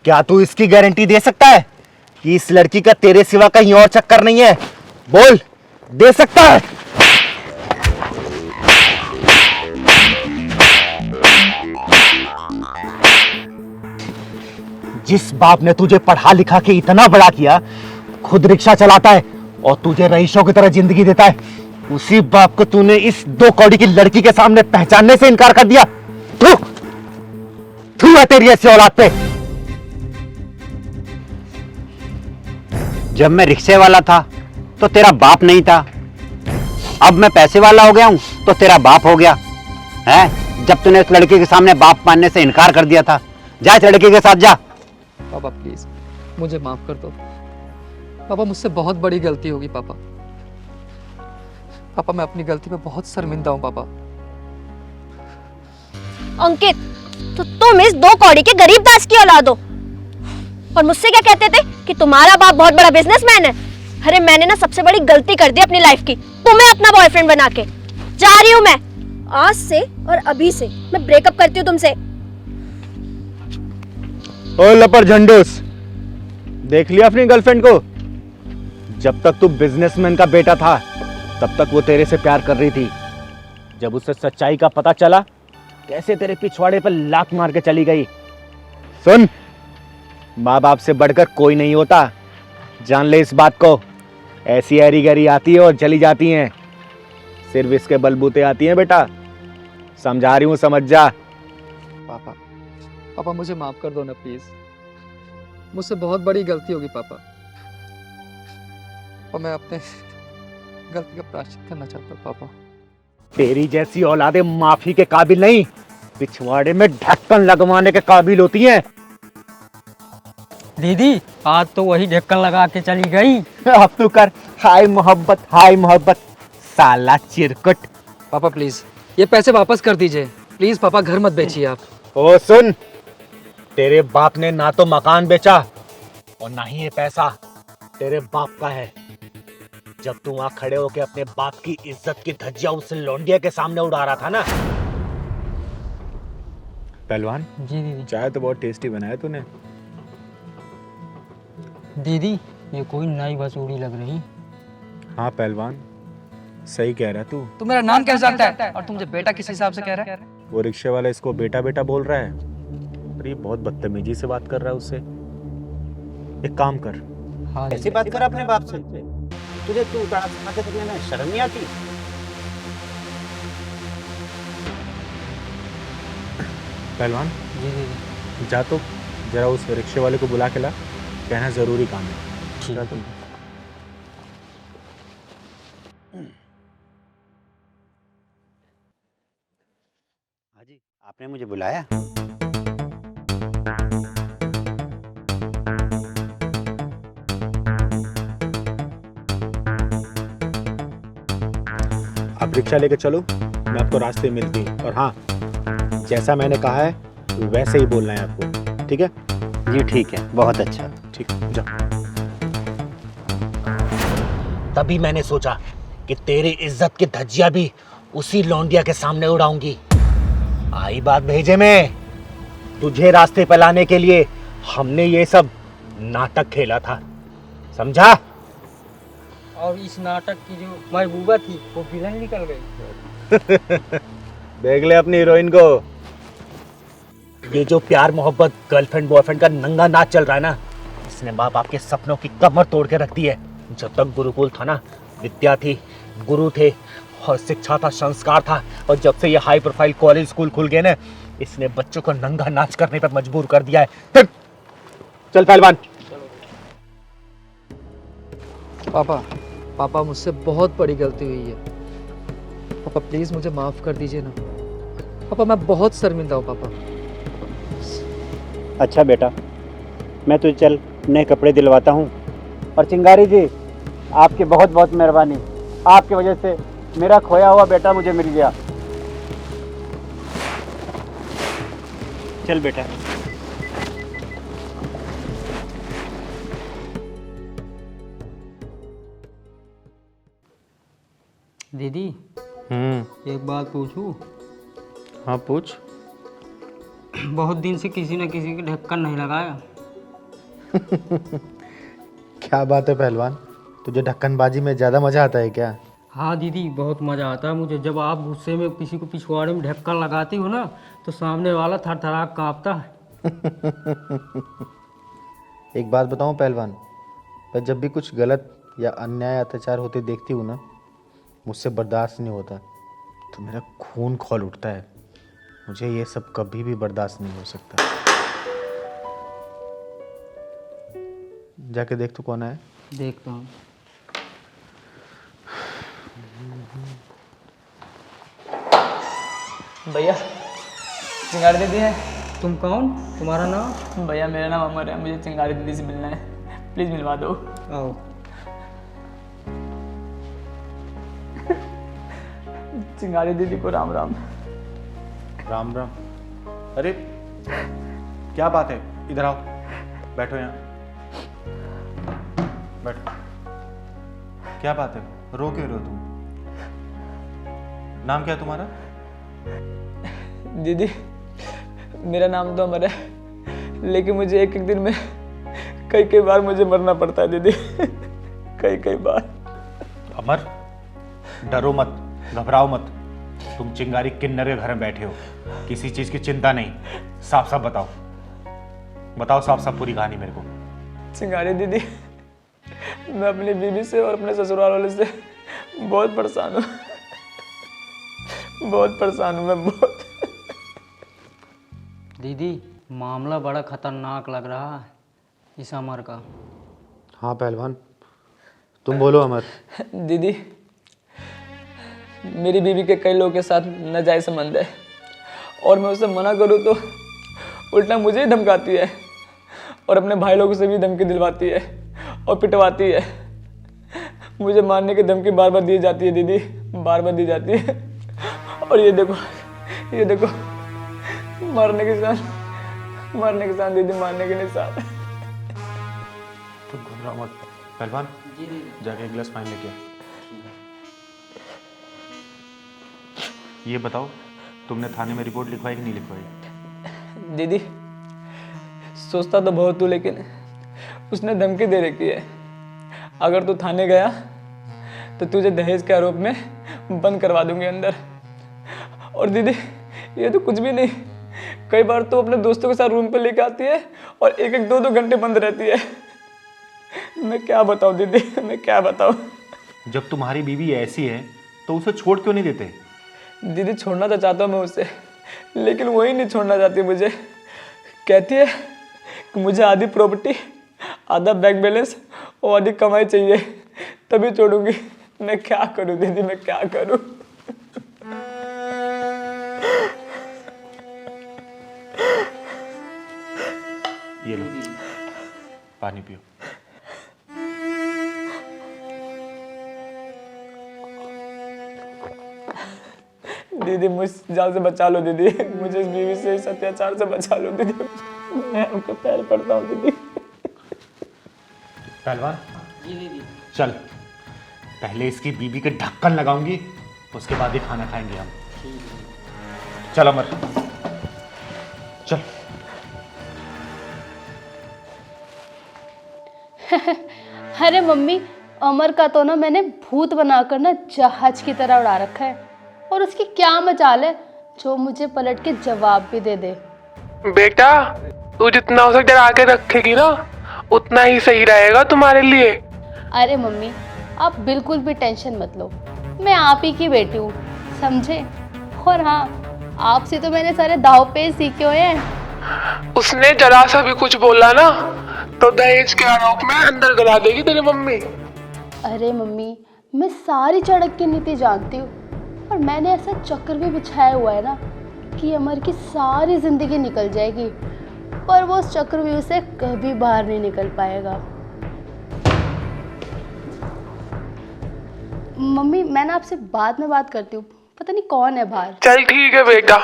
क्या तू इसकी गारंटी दे सकता है कि इस लड़की का तेरे सिवा कहीं और चक्कर नहीं है? बोल, दे सकता है? जिस बाप ने तुझे पढ़ा लिखा के इतना बड़ा किया, खुद रिक्शा चलाता है और तुझे रईसों की तरह जिंदगी देता है, उसी बाप को तूने इस 2 कौड़ी की लड़की के सामने पहचानने से इनकार कर दिया। थू है तेरी ऐसी औलाद पे। जब मैं रिक्शे वाला था तो तेरा बाप नहीं था, अब मैं पैसे वाला हो गया हूं तो तेरा बाप हो गया है? जब तूने उस लड़के के सामने बाप मानने से इनकार कर दिया था, जा इस लड़के के साथ जा। पापा प्लीज मुझे माफ कर दो। पापा मुझसे बहुत बड़ी गलती होगी पापा। पापा मैं अपनी गलती पे बहुत शर्मिंदा हूँ पापा। अंकित, तो तुम इस 2 कौड़ी के गरीबदास की औलाद हो और मुझसे क्या कहते थे कि तुम्हारा बाप बहुत बड़ा बिजनेसमैन है। अरे मैंने ना सबसे बड़ी गलती कर दी अपनी लाइफ की, तुम्हें अपना बॉयफ्रेंड बना के। जा रही हूँ मैं, आज से और अभी से मैं ब्रेकअप करती हूँ तुमसे। ओ लपर झंडूस, देख लिया अपनी गर्लफ्रेंड को? जब तक तू बिजनेसमैन का बेटा था तब तक वो तेरे से प्यार कर रही थी। जब उसे सच्चाई का पता चला कैसे तेरे पिछवाड़े पर लात मार के चली गई। सुन, माँ बाप से बढ़कर कोई नहीं होता, जान ले इस बात को। ऐसी हरी गरी आती है और चली जाती हैं, सिर्फ इसके बलबूते आती हैं बेटा। समझा रही हूँ, समझ जा। पापा, पापा मुझे माफ कर दो ना प्लीज। मुझसे बहुत बड़ी गलती होगी पापा, और मैं अपने गलती का प्रायश्चित करना चाहता हूँ पापा। तेरी जैसी औलादे माफी के काबिल नहीं, पिछवाड़े में ढक्कन लगवाने के काबिल होती हैं। दीदी आज तो वही ढक्कन लगा के चली गई। अब तू कर हाय मोहब्बत, हाय मोहब्बत, साला चिरकुट। पापा प्लीज ये पैसे वापस कर दीजिए प्लीज। पापा घर मत बेचिए आप। ओ सुन, तेरे बाप ने ना तो मकान बेचा और ना ही ये पैसा तेरे बाप का है। जब तू वहां खड़े होके अपने बाप की इज्जत की धज्जियां उस लौंडिया के सामने उड़ा रहा था ना। पहलवान, जी दीदी। चाय तो बहुत टेस्टी बनाया तूने। दीदी ये कोई नई वसूली लग रही। हाँ पहलवान, सही कह रहा तू। तू मेरा नाम कैसे जानता है और तू मुझे बेटा किस हिसाब से कह रहा है? वो रिक्शे वाला इसको बेटा बेटा बोल रहा है और ये बहुत बदतमीजी से बात कर रहा है उससे। एक काम कर, हाँ ऐसी बात कर अपने बाप से। तुझे तू उतार के करने में शर्म नहीं आती? पहलवान जी दीदी। जा तो जरा उस रिक्शे वाले को बुला के ला, कहना जरूरी काम है। ठीक है। हाजी, आपने मुझे बुलाया? आप रिक्शा लेके चलो, मैं आपको रास्ते में मिलती हूँ। और हाँ, जैसा मैंने कहा है वैसे ही बोलना है आपको, ठीक है? जी ठीक है, बहुत अच्छा। ठीक है, जाओ। तभी मैंने सोचा कि तेरी इज्जत की धज्जियां भी उसी लौंडिया के सामने उड़ाऊंगी। आई बात भेजे में, तुझे रास्ते पे लाने के लिए हमने ये सब नाटक खेला था, समझा? और इस नाटक की जो महबूबा थी वो विलन निकल गई। देख ले अपनी हीरोइन को। ये जो प्यार मोहब्बत गर्लफ्रेंड बॉयफ्रेंड का नंगा नाच चल रहा है ना, इसने माँ बाप के सपनों की कमर तोड़ के रख दी है। जब तक गुरुकुल था ना, विद्या थी, गुरु थे और शिक्षा था, संस्कार था। और जब से ये हाई प्रोफाइल कॉलेज स्कूल खुल गए ना, इसने बच्चों को नंगा नाच करने पर मजबूर कर दिया है। चल पहलवान। पापा, पापा मुझसे बहुत बड़ी गलती हुई है। पापा प्लीज मुझे माफ कर दीजिए ना। पापा मैं बहुत शर्मिंदा हूँ पापा। अच्छा बेटा, मैं तुझे चल नए कपड़े दिलवाता हूँ। और चिंगारी जी, आपकी बहुत बहुत मेहरबानी। आपकी वजह से मेरा खोया हुआ बेटा मुझे मिल गया। चल बेटा। दीदी एक बात पूछूं? हाँ पूछ। बहुत दिन से किसी न किसी के ढक्कन नहीं लगाया। क्या बात है पहलवान, तुझे ढक्कनबाजी में ज्यादा मजा आता है क्या? हाँ दीदी बहुत मज़ा आता है मुझे। जब आप गुस्से में किसी को पिछवाड़े में ढक्कन लगाती हो ना, तो सामने वाला थरथरा कांपता है। एक बात बताऊं पहलवान, मैं जब भी कुछ गलत या अन्याय अत्याचार होते देखती हूँ ना, मुझसे बर्दाश्त नहीं होता, तो मेरा खून खौल उठता है। मुझे ये सब कभी भी बर्दाश्त नहीं हो सकता। जाके देख तो कौन है। देखता हूँ। भैया चिंगारी दीदी है। तुम कौन? तुम्हारा नाम? भैया मेरा नाम अमर है, मुझे चिंगारी दीदी से मिलना है, प्लीज मिलवा दो। आओ। चिंगारी दीदी को राम राम। राम राम। अरे क्या बात है, इधर आओ, बैठो यहाँ, बैठो। क्या बात है, रो क्यों रहे हो तुम? नाम क्या है तुम्हारा? दीदी मेरा नाम तो अमर है, लेकिन मुझे एक एक दिन में कई कई बार मुझे मरना पड़ता है दीदी, कई कई बार। अमर, डरो मत, घबराओ मत। तुम चिंगारी किन्नर के घर में बैठे हो, किसी चीज की चिंता नहीं। साफ साफ बताओ, बताओ साफ साफ पूरी कहानी मेरे को। चिंगारी दीदी, मैं अपनी बीवी से और अपने ससुराल वाले से बहुत परेशान हूँ, बहुत परेशान हूँ मैं, बहुत। दीदी मामला बड़ा खतरनाक लग रहा है इस अमर का। हाँ पहलवान, तुम बोलो अमर। दीदी, मेरी बीवी के कई लोगों के साथ नाजायज संबंध है और मैं उसे मना करूँ तो उल्टा मुझे ही धमकाती है और अपने भाई लोगों से भी धमकी दिलवाती है और पिटवाती है। मुझे मारने की धमकी बार बार दी जाती है दीदी, बार बार दी जाती है। और ये देखो, ये देखो, मारने के निशान, मारने के निशान दीदी, मारने के निशान। तुम घबराओ मत पहलवान, जाके एक गिलास पानी लेके आ। ये बताओ, तुमने थाने में रिपोर्ट लिखवाई कि नहीं लिखवाई? दीदी, सोचता तो बहुत हूँ लेकिन उसने धमकी दे रखी है, अगर तू थाने गया तो तुझे दहेज के आरोप में बंद करवा दूंगी अंदर। और दीदी, ये तो कुछ भी नहीं, कई बार तो अपने दोस्तों के साथ रूम पे लेके आती है और एक एक 2-2 घंटे बंद रहती है। मैं क्या बताऊँ दीदी, मैं क्या बताऊँ। जब तुम्हारी बीवी ऐसी है तो उसे छोड़ क्यों नहीं देते? दीदी, छोड़ना तो चाहता हूँ मैं उससे, लेकिन वही नहीं छोड़ना चाहती मुझे। कहती है कि मुझे आधी प्रॉपर्टी, आधा बैंक बैलेंस और आधी कमाई चाहिए, तभी छोड़ूंगी। मैं क्या करूँ दीदी, मैं क्या करूँ। ये लो पानी पियो। दीदी, मुझ जाल से बचा लो दीदी, मुझे इस बीवी से, इस अत्याचार से बचा लो दीदी, मैं उनके पैर पड़ता हूँ दीदी। पहलवान, चल, पहले इसकी बीवी के ढक्कन लगाऊंगी, उसके बाद ही खाना खाएंगे हम। चल अमर, चल। अरे मम्मी, अमर का तो ना मैंने भूत बनाकर ना जहाज की तरह उड़ा रखा है, और उसकी क्या मजाल है जो मुझे पलट के जवाब भी दे दे। बेटा, तू जितना उसे डरा के रखेगी ना उतना ही सही रहेगा तुम्हारे लिए। अरे मम्मी, आप बिल्कुल भी टेंशन मत लो, मैं आप ही की बेटी हूँ, समझे। और हाँ, आपसे तो मैंने सारे दाव पेच सीखे हुए हैं। उसने जरा सा भी कुछ बोला ना तो दहेज के आरोप में अंदर गला देगी तेरी मम्मी। अरे मम्मी, मैं सारी चड़क की नीति जानती हूँ, और मैंने ऐसा चक्कर भी बिछाया हुआ है ना कि अमर की सारी जिंदगी निकल जाएगी, पर वो उस चक्रव्यूह से कभी बाहर नहीं निकल पाएगा। मम्मी, मैं ना आपसे बाद में बात करती हूँ, पता नहीं कौन है बाहर। चल ठीक है बेटा।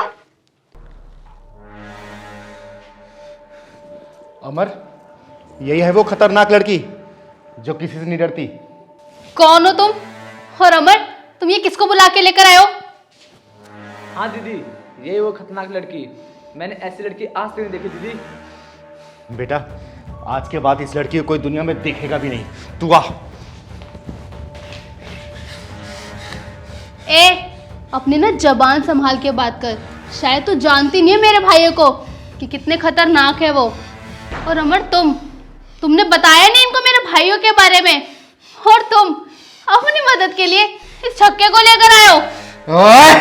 अमर, यही है वो खतरनाक लड़की जो किसी से नहीं डरती। कौन हो तुम? और अमर, तुम ये किसको बुला के लेकर आए हो? हाँ दीदी, ये वो खतरनाक लड़की, मैंने ऐसी लड़की आज तक नहीं देखी दीदी। बेटा, आज के बाद इस लड़की को कोई दुनिया में देखेगा भी नहीं। तू आ। अपनी ना जबान संभाल के बात कर, शायद तू जानती नहीं है मेरे भाइयों को कि कितने खतरनाक है वो। और अमर, तुमने बताया नहीं इनको मेरे भाइयों के बारे में, और तुम अपनी मदद के लिए इस छक्के को लेकर आए हो। ओए,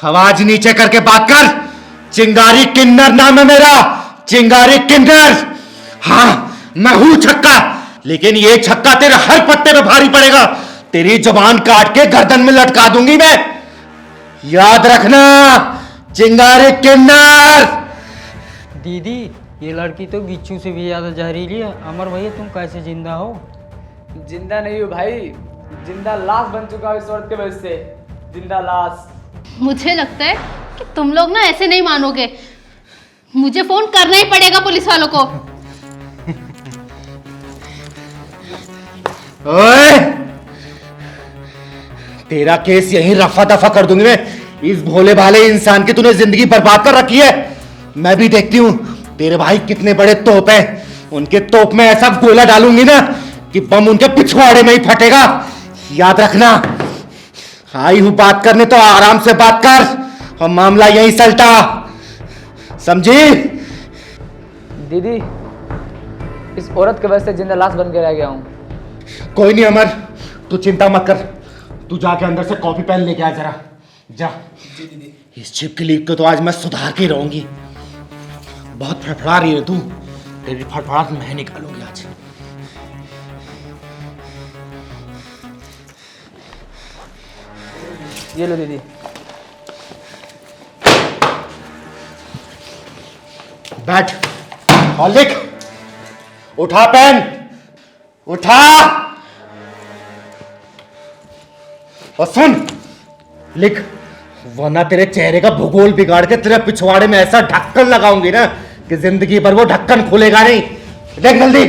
आवाज नीचे करके बात कर। चिंगारी किन्नर नाम है मेरा, चिंगारी किन्नर। हाँ, मैं हूं छक्का, लेकिन ये छक्का तेरे हर पत्ते पे भारी पड़ेगा। तेरी जुबान काट के गर्दन में लटका दूंगी मैं, याद रखना, चिंगारी किन्नर। दीदी, ये लड़की तो बिच्छू से भी ज्यादा जहरीली है। अमर भैया, तुम कैसे जिंदा हो? जिंदा नहीं हूँ भाई, जिंदा लाश बन चुका हूँ इस औरत के वजह से, जिंदा लाश। मुझे लगता है कि तुम लोग ना ऐसे नहीं मानोगे, मुझे फोन करना ही पड़ेगा पुलिस वालों को। ओए, तेरा केस यहीं रफा दफा कर दूंगी मैं। इस भोले भाले इंसान की तूने जिंदगी बर्बाद कर रखी है। मैं भी देखती हूं तेरे भाई कितने बड़े तोप हैं। उनके तोप में ऐसा गोला डालूंगी ना कि बम उनके पिछवाड़े में ही फटेगा। याद रखना, आई हूं बात करने तो आराम से बात कर और मामला यही सलटा, समझी? दीदी, इस औरत की वजह से जिंदा लाश बन के रह गया हूँ। कोई नहीं अमर, तू चिंता मत कर। तू जाके अंदर से कॉपी पेन लेके आ जरा, जा। इस चिपकी लीक को तो आज मैं सुधार के रहूंगी। बहुत फड़फड़ा रही है तू, तेरी फड़फड़ाहट मैं निकालूंगी आज। ये लो दीदी। बैठ और लिख। उठा पेन, उठा और सुन, लिख, वरना तेरे चेहरे का भूगोल बिगाड़ के तेरे पिछवाड़े में ऐसा ढक्कन लगाऊंगी ना कि जिंदगी भर वो ढक्कन खुलेगा नहीं। लिख जल्दी,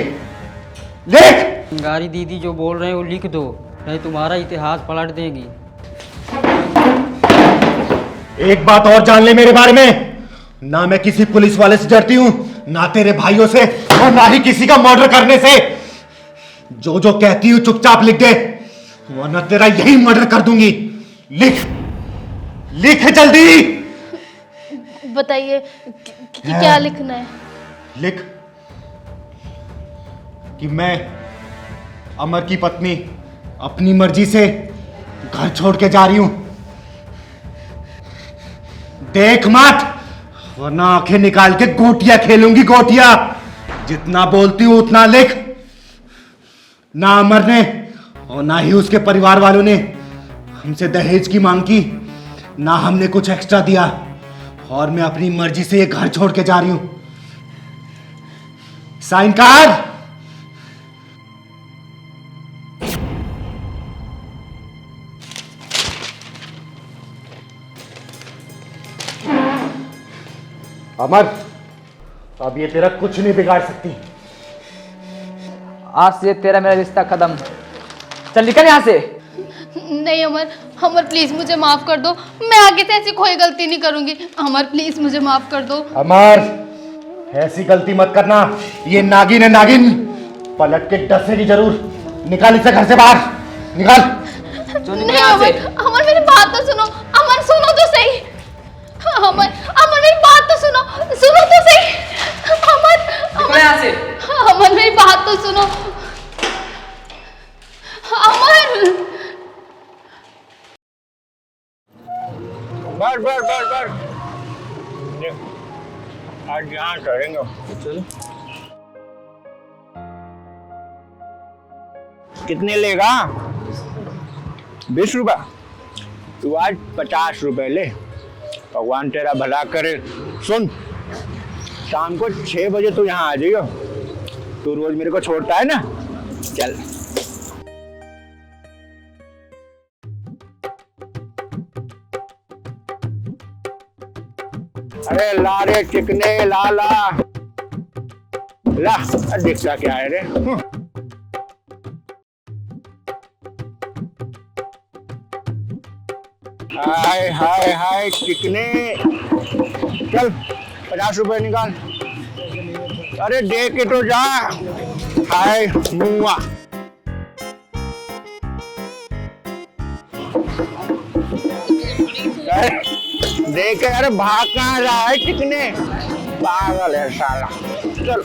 लिख। गारी दीदी जो बोल रहे हैं वो लिख दो, नहीं तुम्हारा इतिहास पलट देगी। एक बात और जान ले मेरे बारे में, ना मैं किसी पुलिस वाले से डरती हूं, ना तेरे भाइयों से, और ना ही किसी का मर्डर करने से। जो जो कहती हूं चुपचाप लिख दे, वरना तेरा यही मर्डर कर दूंगी। लिख, लिख जल्दी। बताइए क्या लिखना है? लिख कि मैं अमर की पत्नी अपनी मर्जी से घर छोड़ के जा रही हूं। देख मत, वरना आंखें निकाल के गोटियां खेलूंगी, गोटियां। जितना बोलती हूं उतना लिख। ना अमर ने और ना ही उसके परिवार वालों ने हमसे दहेज की मांग की, ना हमने कुछ एक्स्ट्रा दिया, और मैं अपनी मर्जी से ये घर छोड़ के जा रही हूं। साइन कर। अमर, अब ये तेरा कुछ नहीं बिगाड़ सकती। आज से तेरा मेरा रिश्ता खत्म। चल निकल यहाँ से। नहीं अमर, अमर प्लीज मुझे माफ कर दो। मैं आगे से ऐसी कोई गलती नहीं करूंगी। अमर प्लीज मुझे माफ कर दो। अमर, ऐसी गलती मत करना। ये नागिन है, नागिन। पलट के डसेगी जरूर। निकाल इसे घर से बाहर, निकाल। नहीं अमर, अमर मेरी बात तो सुनो। अमर सुनो तो सही। अमर, अमर मेरी बात तो सुनो, सुनो तो सही। अमर, निकल यहाँ से। अमर मेरी बात तो सुनो। अमर, बस बस बस बस, आज यहाँ करेंगे। चलो, कितने लेगा? 20 रुपया। तू आज 50 रुपए ले, भगवान तेरा भला करे। सुन, शाम को 6 बजे तू यहाँ आ जाइयो। तू रोज मेरे को छोड़ता है ना, चल। अरे ला रे चिकने, ला ला ला। दिखता क्या है रे? हाय हाय हाय चिकने, चल 50 रुपए निकाल। अरे दे के तो जा। हाय मुआ, देख के। अरे भाग कहाँ रहा है चिकने? पागल है साला। चल।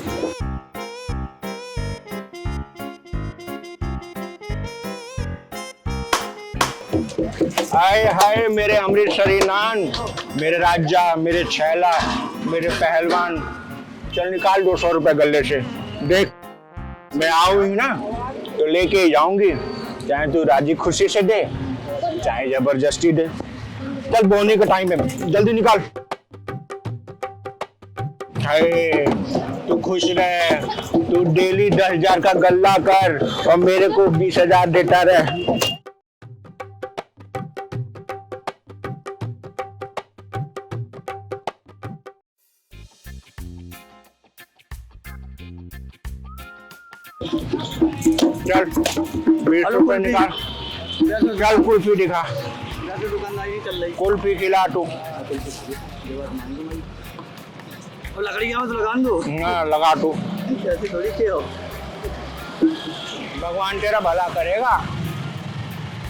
हाय हाय मेरे अमृतसरी नान, मेरे राजा, मेरे छैला, मेरे पहलवान। चल निकाल 200 रुपए गले से। देख, मैं आऊंगी ना तो लेके ही जाऊंगी, चाहे तू राजी खुशी से दे, चाहे जबरदस्ती दे। चल बोने का टाइम है, जल्दी निकाल। हाय, तू खुश रहे। तू डेली 10,000 का गल्ला कर और मेरे को 20,000 देता रहे। चल 20 रुपए निकाल। चल कुल्फी दिखा, कुल्फी खिला तू। लकड़ी लगा दो। लगा तू। ऐसे थोड़ी के हो। भगवान तेरा भला करेगा।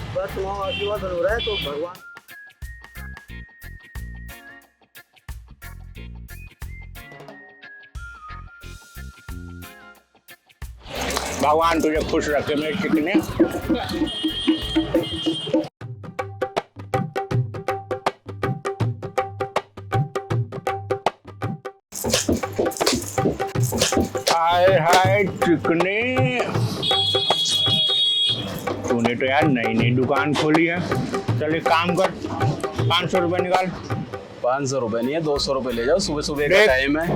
बस तुम्हारा आशीर्वाद हो रहा है तो भगवान। भगवान तुझे खुश रखे मेरे चिकने। हाय हाय चिकने, तूने तो यार नई नई दुकान खोली है। चल एक काम कर, 500 रुपए निकाल। 500 रुपए नहीं है, 200 रुपए ले जाओ, सुबह सुबह का देख। टाइम है।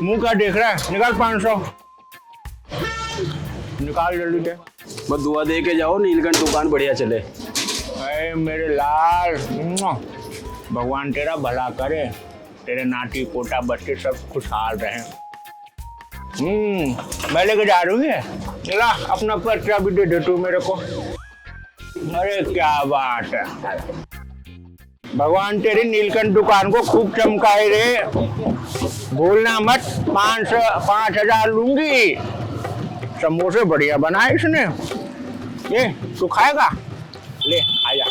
मुंह का देख रहा है, निकाल 500 निकाल जल्दी से। बस दुआ दे के जाओ, नीलकंठ दुकान बढ़िया चले। अरे मेरे लाल, भगवान तेरा भला करे, तेरे नाती पोता बच्चे सब खुशहाल रहे। मैं लेके जा रही है, चला अपना पर्चा भी दे दे तू मेरे को। अरे क्या बात है, भगवान तेरी नीलकंठ दुकान को खूब चमकाए रे। भूलना मत, 5,000 लूंगी। समोसे बढ़िया बनाए इसने। ये तू खाएगा, ले खा जा।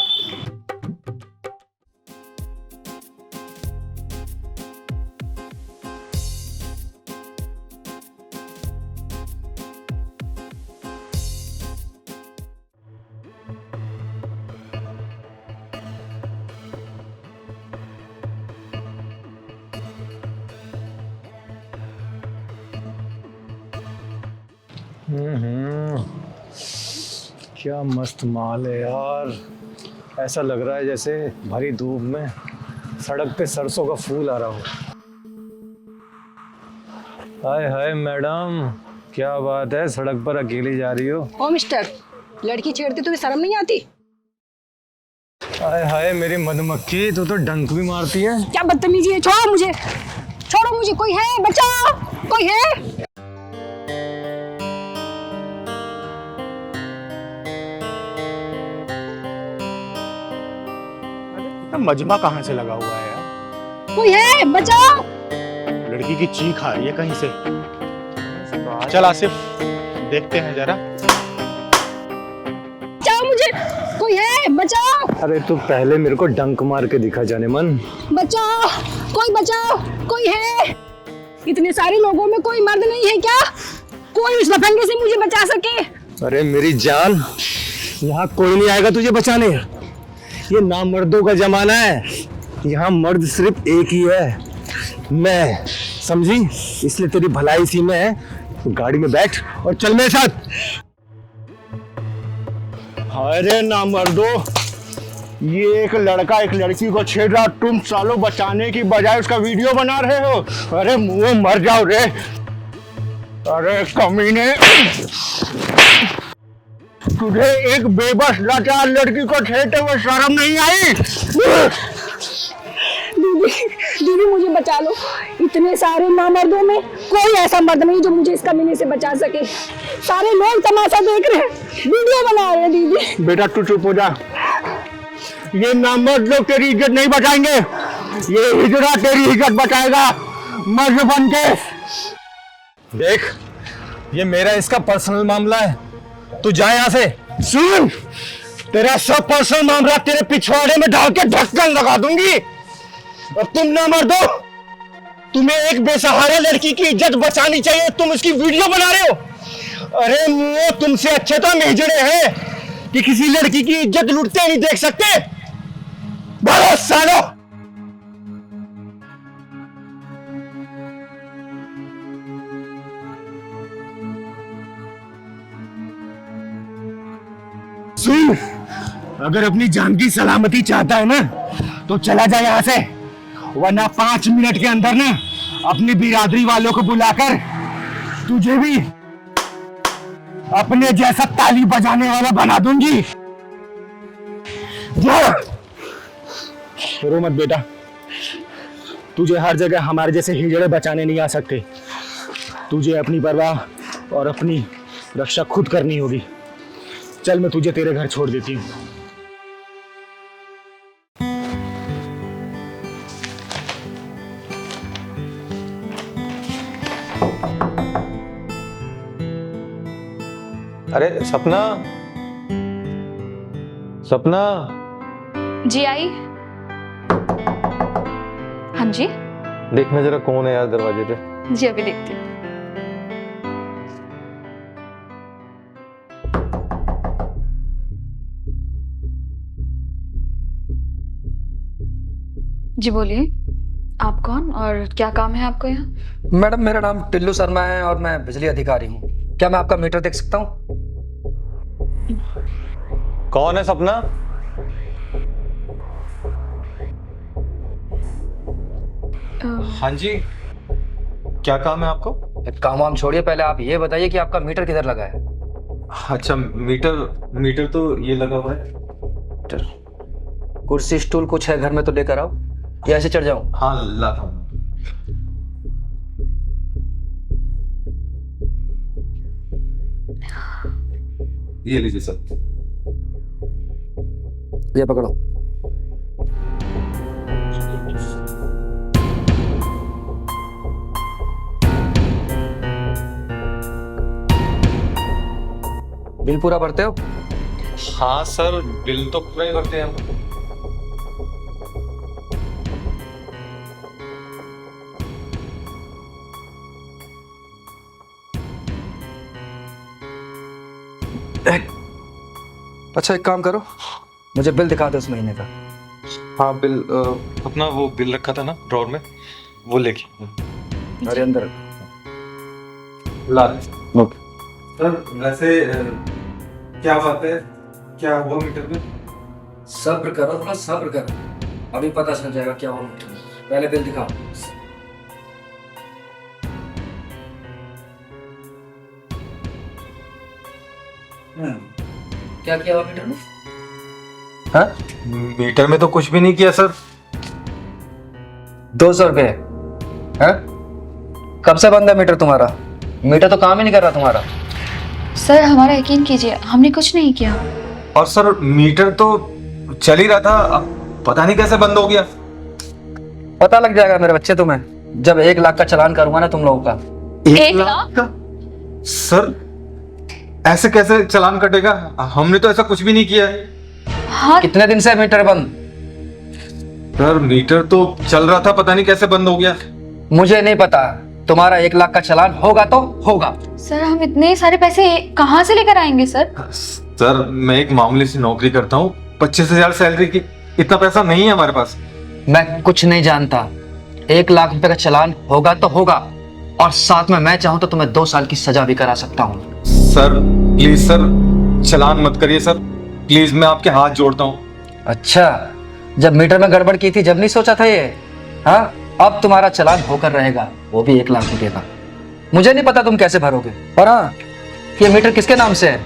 क्या मस्त माल है यार। ऐसा लग रहा है जैसे भरी धूप में सड़क पे सरसों का फूल आ रहा हो। हाय हाय मैडम, क्या बात है, सड़क पर अकेली जा रही हो? ओ मिस्टर, लड़की छेड़ते तुम्हें शर्म नहीं आती? हाय हाय मेरी मधुमक्खी, तू तो डंक भी मारती है। क्या बदतमीजी है, छोड़ो मुझे, छोड़ो मुझे, कोई है, बचाओ, कोई है? मजमा कहाँ से लगा हुआ है यार? कोई है, बचाओ। लड़की की चीख आ रही है कहीं से। चल आसिफ, देखते हैं जरा। बचाओ मुझे, कोई है, बचाओ। अरे तू पहले मेरे को डंक मार के दिखा जाने मन। बचाओ, कोई है। इतने सारे लोगों में कोई मर्द नहीं है क्या? कोई उस लफंगे से मुझे बचा सके? अरे मेरी जान, यहाँ कोई नहीं आएगा तुझे बचाने। ये नामर्दों का जमाना है, यहाँ मर्द सिर्फ एक ही है, मैं, समझी? इसलिए तेरी भलाई इसी में है। तो गाड़ी में बैठ और चल मेरे साथ। अरे नामर्दो, ये एक लड़का एक लड़की को छेड़ रहा, तुम सालों बचाने की बजाय उसका वीडियो बना रहे हो। अरे मुंह मर जाओ रे। अरे कमीने, तुझे एक बेबस लाचार लड़की को छेड़ते हुए शर्म नहीं आई? दीदी मुझे बचा लो। इतने सारे नामर्दों में कोई ऐसा मर्द नहीं जो मुझे इस कमीने से बचा सके। सारे लोग तमाशा देख रहे हैं, वीडियो बना रहे हैं। दीदी बेटा तू चुप हो जा। ये नामर्द लोग तेरी इज्जत नहीं बचाएंगे, ये हिजड़ा तेरी इज्जत बचाएगा, मर्द बन के। देख, ये मेरा इसका पर्सनल मामला है, तू जा यहाँ से। सुन, तेरा सब पर्सनल मामला तेरे पिछवाड़े में डाल के ढक्कन लगा दूंगी। अब तुम ना मर दो, तुम्हें एक बेसहारा लड़की की इज्जत बचानी चाहिए, तुम उसकी वीडियो बना रहे हो। अरे वो तुमसे अच्छे तो मेजड़े हैं कि किसी लड़की की इज्जत लूटते नहीं देख सकते। बहुत सालो। सुन, अगर अपनी जान की सलामती चाहता है ना तो चला जाए यहाँ से, वरना 5 मिनट के अंदर ना अपनी बिरादरी वालों को बुलाकर तुझे भी अपने जैसा ताली बजाने वाला बना दूंगी। रो मत बेटा, तुझे हर जगह हमारे जैसे हिजड़े बचाने नहीं आ सकते। तुझे अपनी परवाह और अपनी रक्षा खुद करनी होगी। चल मैं तुझे तेरे घर छोड़ देती हूँ। अरे सपना, सपना। जी आई। हाँ जी। देखना जरा कौन है यार दरवाजे पे। जी अभी देखती हूँ। जी बोलिए, आप कौन और क्या काम है आपको यहाँ? मैडम मेरा नाम टिल्लू शर्मा है और मैं बिजली अधिकारी हूँ। क्या मैं आपका मीटर देख सकता हूँ? कौन है सपना? हाँ जी, क्या काम है आपको? काम वाम छोड़िए, पहले आप ये बताइए कि आपका मीटर किधर लगा है? अच्छा, मीटर तो ये लगा हुआ है। कुर्सी स्टूल कुछ है घर में तो लेकर आओ, या ऐसे चढ़ जाऊं? हाँ लाता हूँ। ये लीजिए सर। ये पकड़ो। बिल पूरा भरते हो? हाँ सर, बिल तो पूरा ही भरते हैं हम। अच्छा एक काम करो, मुझे बिल दिखा दो उस महीने का। हाँ बिल, अपना वो बिल रखा था ना ड्रॉर में, वो लेके। अरे अंदर ला सर। वैसे क्या बात है, क्या हुआ मीटर में? सब्र करो, थोड़ा सब्र करो, अभी पता चल जाएगा क्या हुआ मीटर में। पहले बिल दिखाओ। क्या किया हुआ मीटर में? हाँ? मीटर में तो कुछ भी नहीं किया सर। 200 रुपये है? कब से बंद है मीटर तुम्हारा? मीटर तो काम ही नहीं कर रहा तुम्हारा। सर हमारा यकीन कीजिए, हमने कुछ नहीं किया। और सर मीटर तो चल ही रहा था, अब पता नहीं कैसे बंद हो गया। पता लग जाएगा मेरे बच्चे तुम्हें, जब 1 लाख का चालान करूंगा ना तुम लोगों का। 1 लाख का? सर ऐसे कैसे चालान कटेगा? हमने तो ऐसा कुछ भी नहीं किया है। हाँ। कितने दिन से मीटर बंद? सर मीटर तो चल रहा था, पता नहीं कैसे बंद हो गया। मुझे नहीं पता, तुम्हारा 1 लाख का चालान होगा तो होगा। सर हम इतने सारे पैसे कहाँ से लेकर आएंगे सर? सर मैं एक मामूली सी नौकरी करता हूँ, 25,000 सैलरी की, इतना पैसा नहीं है हमारे पास। मैं कुछ नहीं जानता, 1 लाख रुपए का चालान होगा तो होगा, और साथ में मैं चाहूँ तो तुम्हें 2 साल की सजा भी करा सकता हूँ। सर प्लीज सर, चालान मत करिए सर, प्लीज, मैं आपके हाथ जोड़ता हूँ। अच्छा, जब मीटर में गड़बड़ की थी जब नहीं सोचा था ये? हाँ, अब तुम्हारा चालान होकर रहेगा, वो भी 1 लाख रुपए का। मुझे नहीं पता तुम कैसे भरोगे। और हाँ, ये मीटर किसके नाम से है?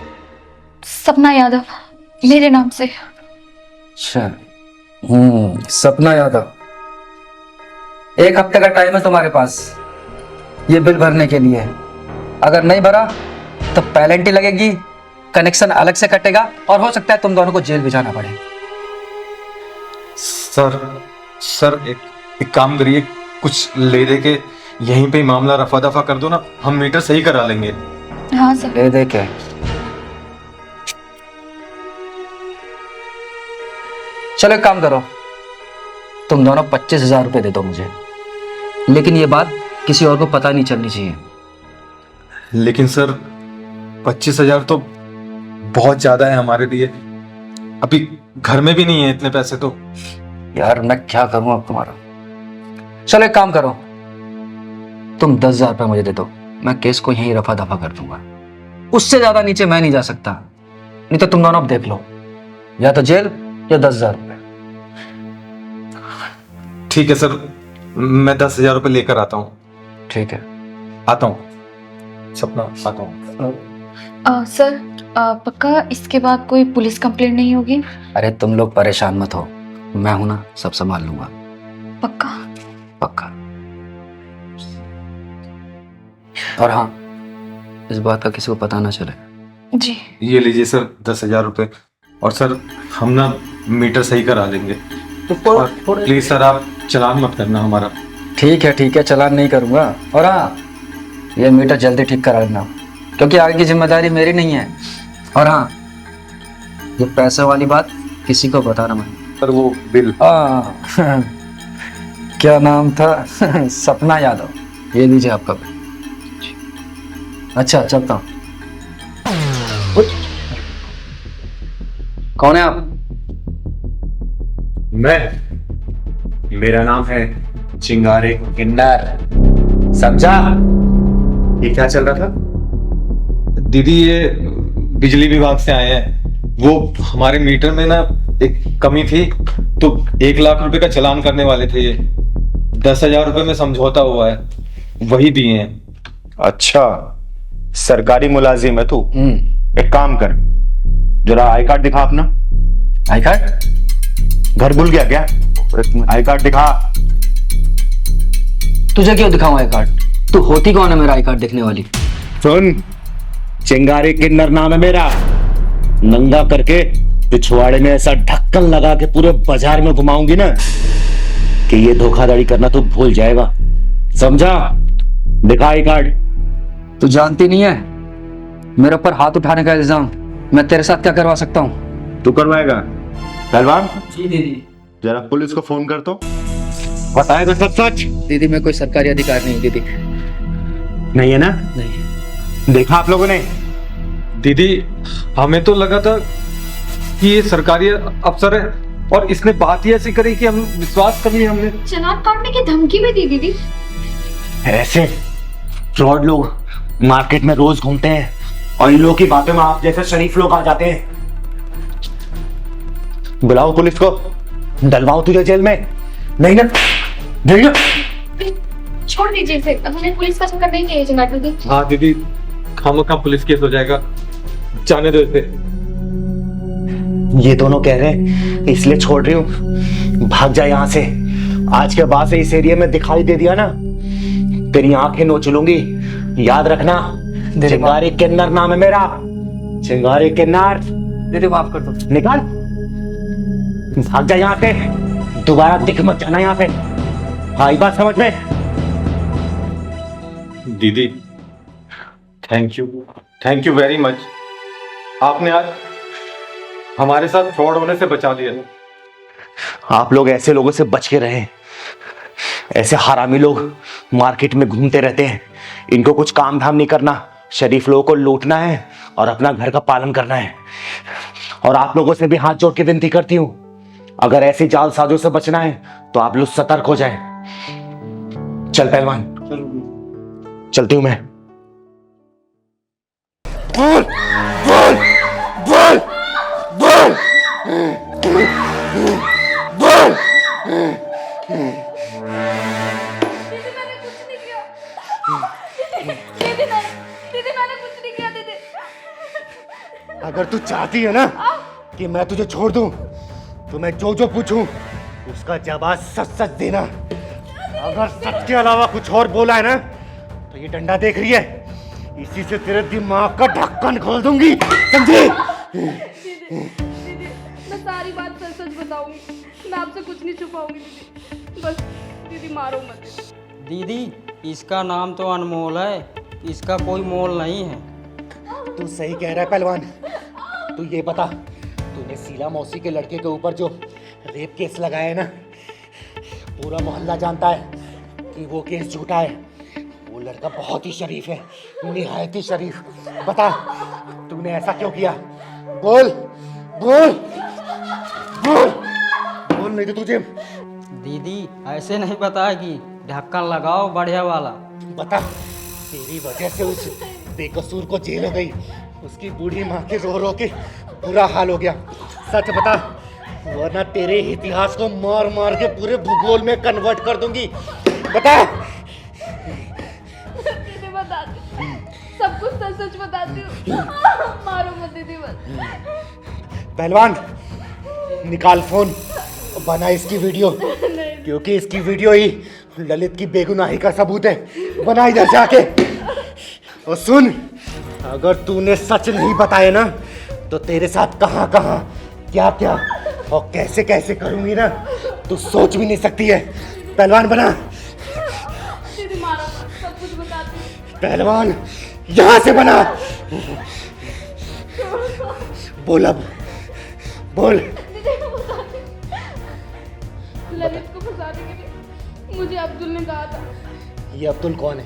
सपना यादव, मेरे नाम से। अच्छा, सपना यादव। 1 हफ्ते का टाइम है तुम्हारे पास ये बिल भरने के लिए। अगर नहीं भरा तो पेनल्टी लगेगी, कनेक्शन अलग से कटेगा, और हो सकता है तुम दोनों को जेल भी जाना पड़े। सर एक काम करिए, कुछ ले दे के यहीं पे मामला रफा दफा कर दो ना, हम मीटर सही करा लेंगे। हाँ सर। ले दे के? चलो एक काम करो, तुम दोनों 25,000 रुपए दे दो मुझे, लेकिन ये बात किसी और को पता नहीं चलनी चाहिए। लेकिन सर 25,000 तो बहुत ज्यादा है हमारे लिए, अभी घर में भी नहीं है इतने पैसे तो। यार मैं क्या करूं अब तुम्हारा। चलो एक काम करो, तुम 10,000 रुपए मुझे दे दो, मैं केस को यहीं रफा दफा कर दूंगा, उससे ज्यादा नीचे मैं नहीं जा सकता। नहीं तो तुम दोनों अब देख लो, या तो जेल या 10,000 रुपए। ठीक है सर, मैं 10,000 रुपए लेकर आता हूँ। ठीक है, आता हूँ सपना, आता हूँ। सर पक्का इसके बाद कोई पुलिस कंप्लेंट नहीं होगी? अरे तुम लोग परेशान मत हो, मैं हूं ना, सब संभाल लूंगा। पक्का? पक्का। और हाँ, इस बात का किसी को पता ना चले। जी। ये लीजिए सर 10,000 रुपए, और सर हम ना मीटर सही करा लेंगे, और प्लीज सर आप चालान मत करना हमारा। ठीक है, चालान नहीं करूंगा। और हाँ, ये मीटर जल्दी ठीक करा लेना, क्योंकि आगे की जिम्मेदारी मेरी नहीं है। और हाँ, ये पैसे वाली बात किसी को बताना मत। सर वो बिल, क्या नाम था? सपना यादव। ये लीजिए आपका बिल। अच्छा चलता हूँ। कौन है आप? मेरा नाम है चिंगारे किन्नर, समझा? ये क्या चल रहा था? दीदी ये बिजली विभाग से आए हैं। वो हमारे मीटर में ना एक कमी थी, तो 1 लाख रुपए का चालान करने वाले थे। ये 10,000 रुपए में समझौता हुआ है, वही दिए हैं। अच्छा, सरकारी मुलाजिम है तू? एक काम कर, जरा आई कार्ड दिखा अपना। I card? घर भूल गया क्या? आई कार्ड दिखा। तुझे क्यों दिखाऊं आई कार्ड? तू होती कौन है मेरा आई कार्ड देखने वाली? सुन, चिंगारी किन्नर नाम है मेरा। नंगा करके पिछवाड़े में ऐसा ढक्कन लगा के पूरे बाजार में घुमाऊंगी ना कि ये धोखाधड़ी करना तू भूल जाएगा, समझा? दिखा आई कार्ड। तू जानती नहीं है मेरे ऊपर हाथ उठाने का इल्जाम मैं तेरे साथ क्या करवा सकता हूँ? तू करवाएगा? पहलवान जी दीदी। जरा पुलिस को फोन कर, तो बताएगा सब सच। दीदी मैं कोई सरकारी अधिकारी नहीं। दीदी नहीं है ना? नहीं। देखा आप लोगों ने? दीदी हमें तो लगा था कि ये सरकारी अफसर है, और इसने बात ही ऐसी करी कि हम विश्वास कर लिया हमने। चालान काटने की धमकी भी दी दीदी। ऐसे फ्रॉड लोग मार्केट में रोज घूमते हैं, और इन लोगों की बातों में आप जैसे शरीफ लोग आ जाते हैं। बुलाओ पुलिस को, डलवाओ तुझे जेल में। नहीं ना? नहीं ना? छोड़ दीजिए इसे, हमें पुलिस का चक्कर नहीं चाहिए चिंगारी दीदी। हाँ दीदी, खामखा पुलिस केस हो जाएगा, जाने दो इसे। ये दोनों कह रहे हैं इसलिए छोड़ रही हूँ, भाग जा यहाँ से। आज के बाद से इस एरिया में दिखाई दे दिया ना, तेरी आंखें नोच लूंगी, याद रखना। चिंगारी किन्नर नाम है मेरा, चिंगारी किन्नर। दीदी माफ कर दो। निकाल, भाग जा यहाँ से, दोबारा दिख मत जाना यहाँ पे। आई बात समझ में? दीदी थैंक यू वेरी मच। आपने आज हमारे साथ फ्रॉड होने से बचा लिया। आप लोग ऐसे लोगों से बच के रहें। ऐसे हरामी लोग मार्केट में घूमते रहते हैं, इनको कुछ काम धाम नहीं करना, शरीफ लोगों को लूटना है और अपना घर का पालन करना है। और आप लोगों से भी हाथ जोड़ के विनती करती हूँ, अगर ऐसी जालसाजों से बचना है तो आप लोग सतर्क हो जाएं। चल पहलवान, चलती हूं मैं। बोल बोल बोल बोल बोल। दीदी मैंने कुछ नहीं किया दीदी। अगर तू चाहती है ना कि मैं तुझे छोड़ दूं, तो मैं जो जो पूछूं उसका जवाब सच सच देना। अगर सच के अलावा कुछ और बोला है ना, तो ये डंडा देख रही है, इसी से तेरे दिमाग का ढक्कन खोल दूंगी, समझी? दीदी मैं सारी बात सच सच बताऊंगी, मैं आपसे कुछ नहीं छुपाऊंगी दीदी। बस दीदी मारो मत। दीदी इसका नाम तो अनमोल है, इसका कोई मोल नहीं है। तू सही कह रहा है पहलवान। तू ये बता, तूने शीला मौसी के लड़के के ऊपर जो रेप केस लगाया है ना, पूरा मोहल्ला जानता है कि वो केस झूठा है। वो लड़का बहुत ही शरीफ है, निहायत ही शरीफ। बता तूने ऐसा क्यों किया? बोल बोल बोल बोल, नहीं तो तुझे। दीदी ऐसे नहीं बताएगी, ढक्कन लगाओ बढ़िया वाला। बता, तेरी वजह से उस बेकसूर को जेल हो गई, उसकी बूढ़ी माँ के रो रो के बुरा हाल हो गया। सच बता, वरना तेरे इतिहास को मार मार के पूरे भूगोल में कन्वर्ट कर दूंगी। बता। दीदी बता दे, सब कुछ सच सच बताती हूँ। मारो मत दीदी बस। पहलवान निकाल फोन, बना इसकी वीडियो, क्योंकि इसकी वीडियो ही ललित की बेगुनाही का सबूत है। बना इधर जाके। और सुन, अगर तूने सच नहीं बताया ना, तो तेरे साथ कहां कहां क्या क्या और कैसे कैसे करूंगी ना, तू सोच भी नहीं सकती है। पहलवान बना। दीदी मारो मत, सब कुछ बताती हूँ। पहलवान यहां से बना। बोल अब, बोल। ललित को फंसाने के लिए मुझे अब्दुल ने कहा था। ये अब्दुल कौन है?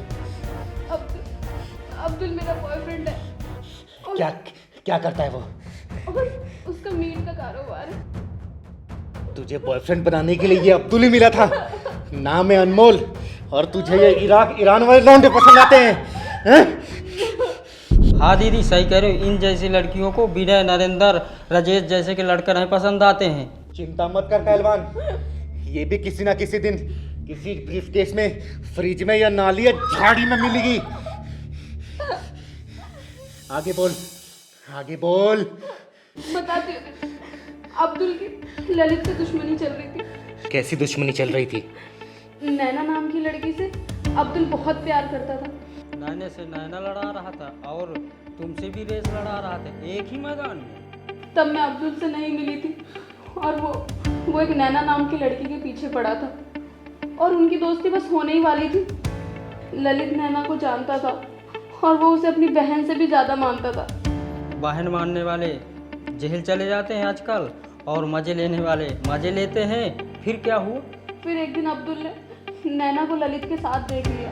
अब्दुल मेरा बॉयफ्रेंड है। क्या क्या करता है वो? और उसका मीट का कारोबार है। तुझे बॉयफ्रेंड बनाने के लिए ये अब्दुल ही मिला था। नाम है अनमोल, और तुझे ये इराक ईरान वाले लौंडे पसंद आते हैं? हाँ दीदी सही कह रहे हो, इन जैसी लड़कियों को विनय, नरेंद्र, राजेश जैसे के लड़के नहीं पसंद आते हैं। चिंता मत कर पहलवान, ये भी किसी ना किसी दिन किसी ब्रीफकेस में, फ्रिज में या नाली या झाड़ी में मिलेगी। आगे बोल, आगे बोल। बताती हूँ, अब्दुल की ललित से दुश्मनी चल रही थी। कैसी दुश्मनी चल रही थी? नैना नाम की लड़की से अब्दुल बहुत प्यार करता था। नैना से नैना लड़ा रहा था और तुमसे भी रेस लड़ा रहा था एक ही मैदान में। तब मैं अब्दुल से नहीं मिली थी और वो एक नैना नाम की लड़की के पीछे पड़ा था और उनकी दोस्ती बस होने ही वाली थी। ललित नैना को जानता था और वो उसे अपनी बहन से भी ज़्यादा मानता था। बहन मानने वाले जेल चले जाते हैं आजकल, और मजे लेने वाले मजे लेते हैं। फिर क्या हुआ? फिर एक दिन अब्दुल ने नैना को ललित के साथ देख लिया।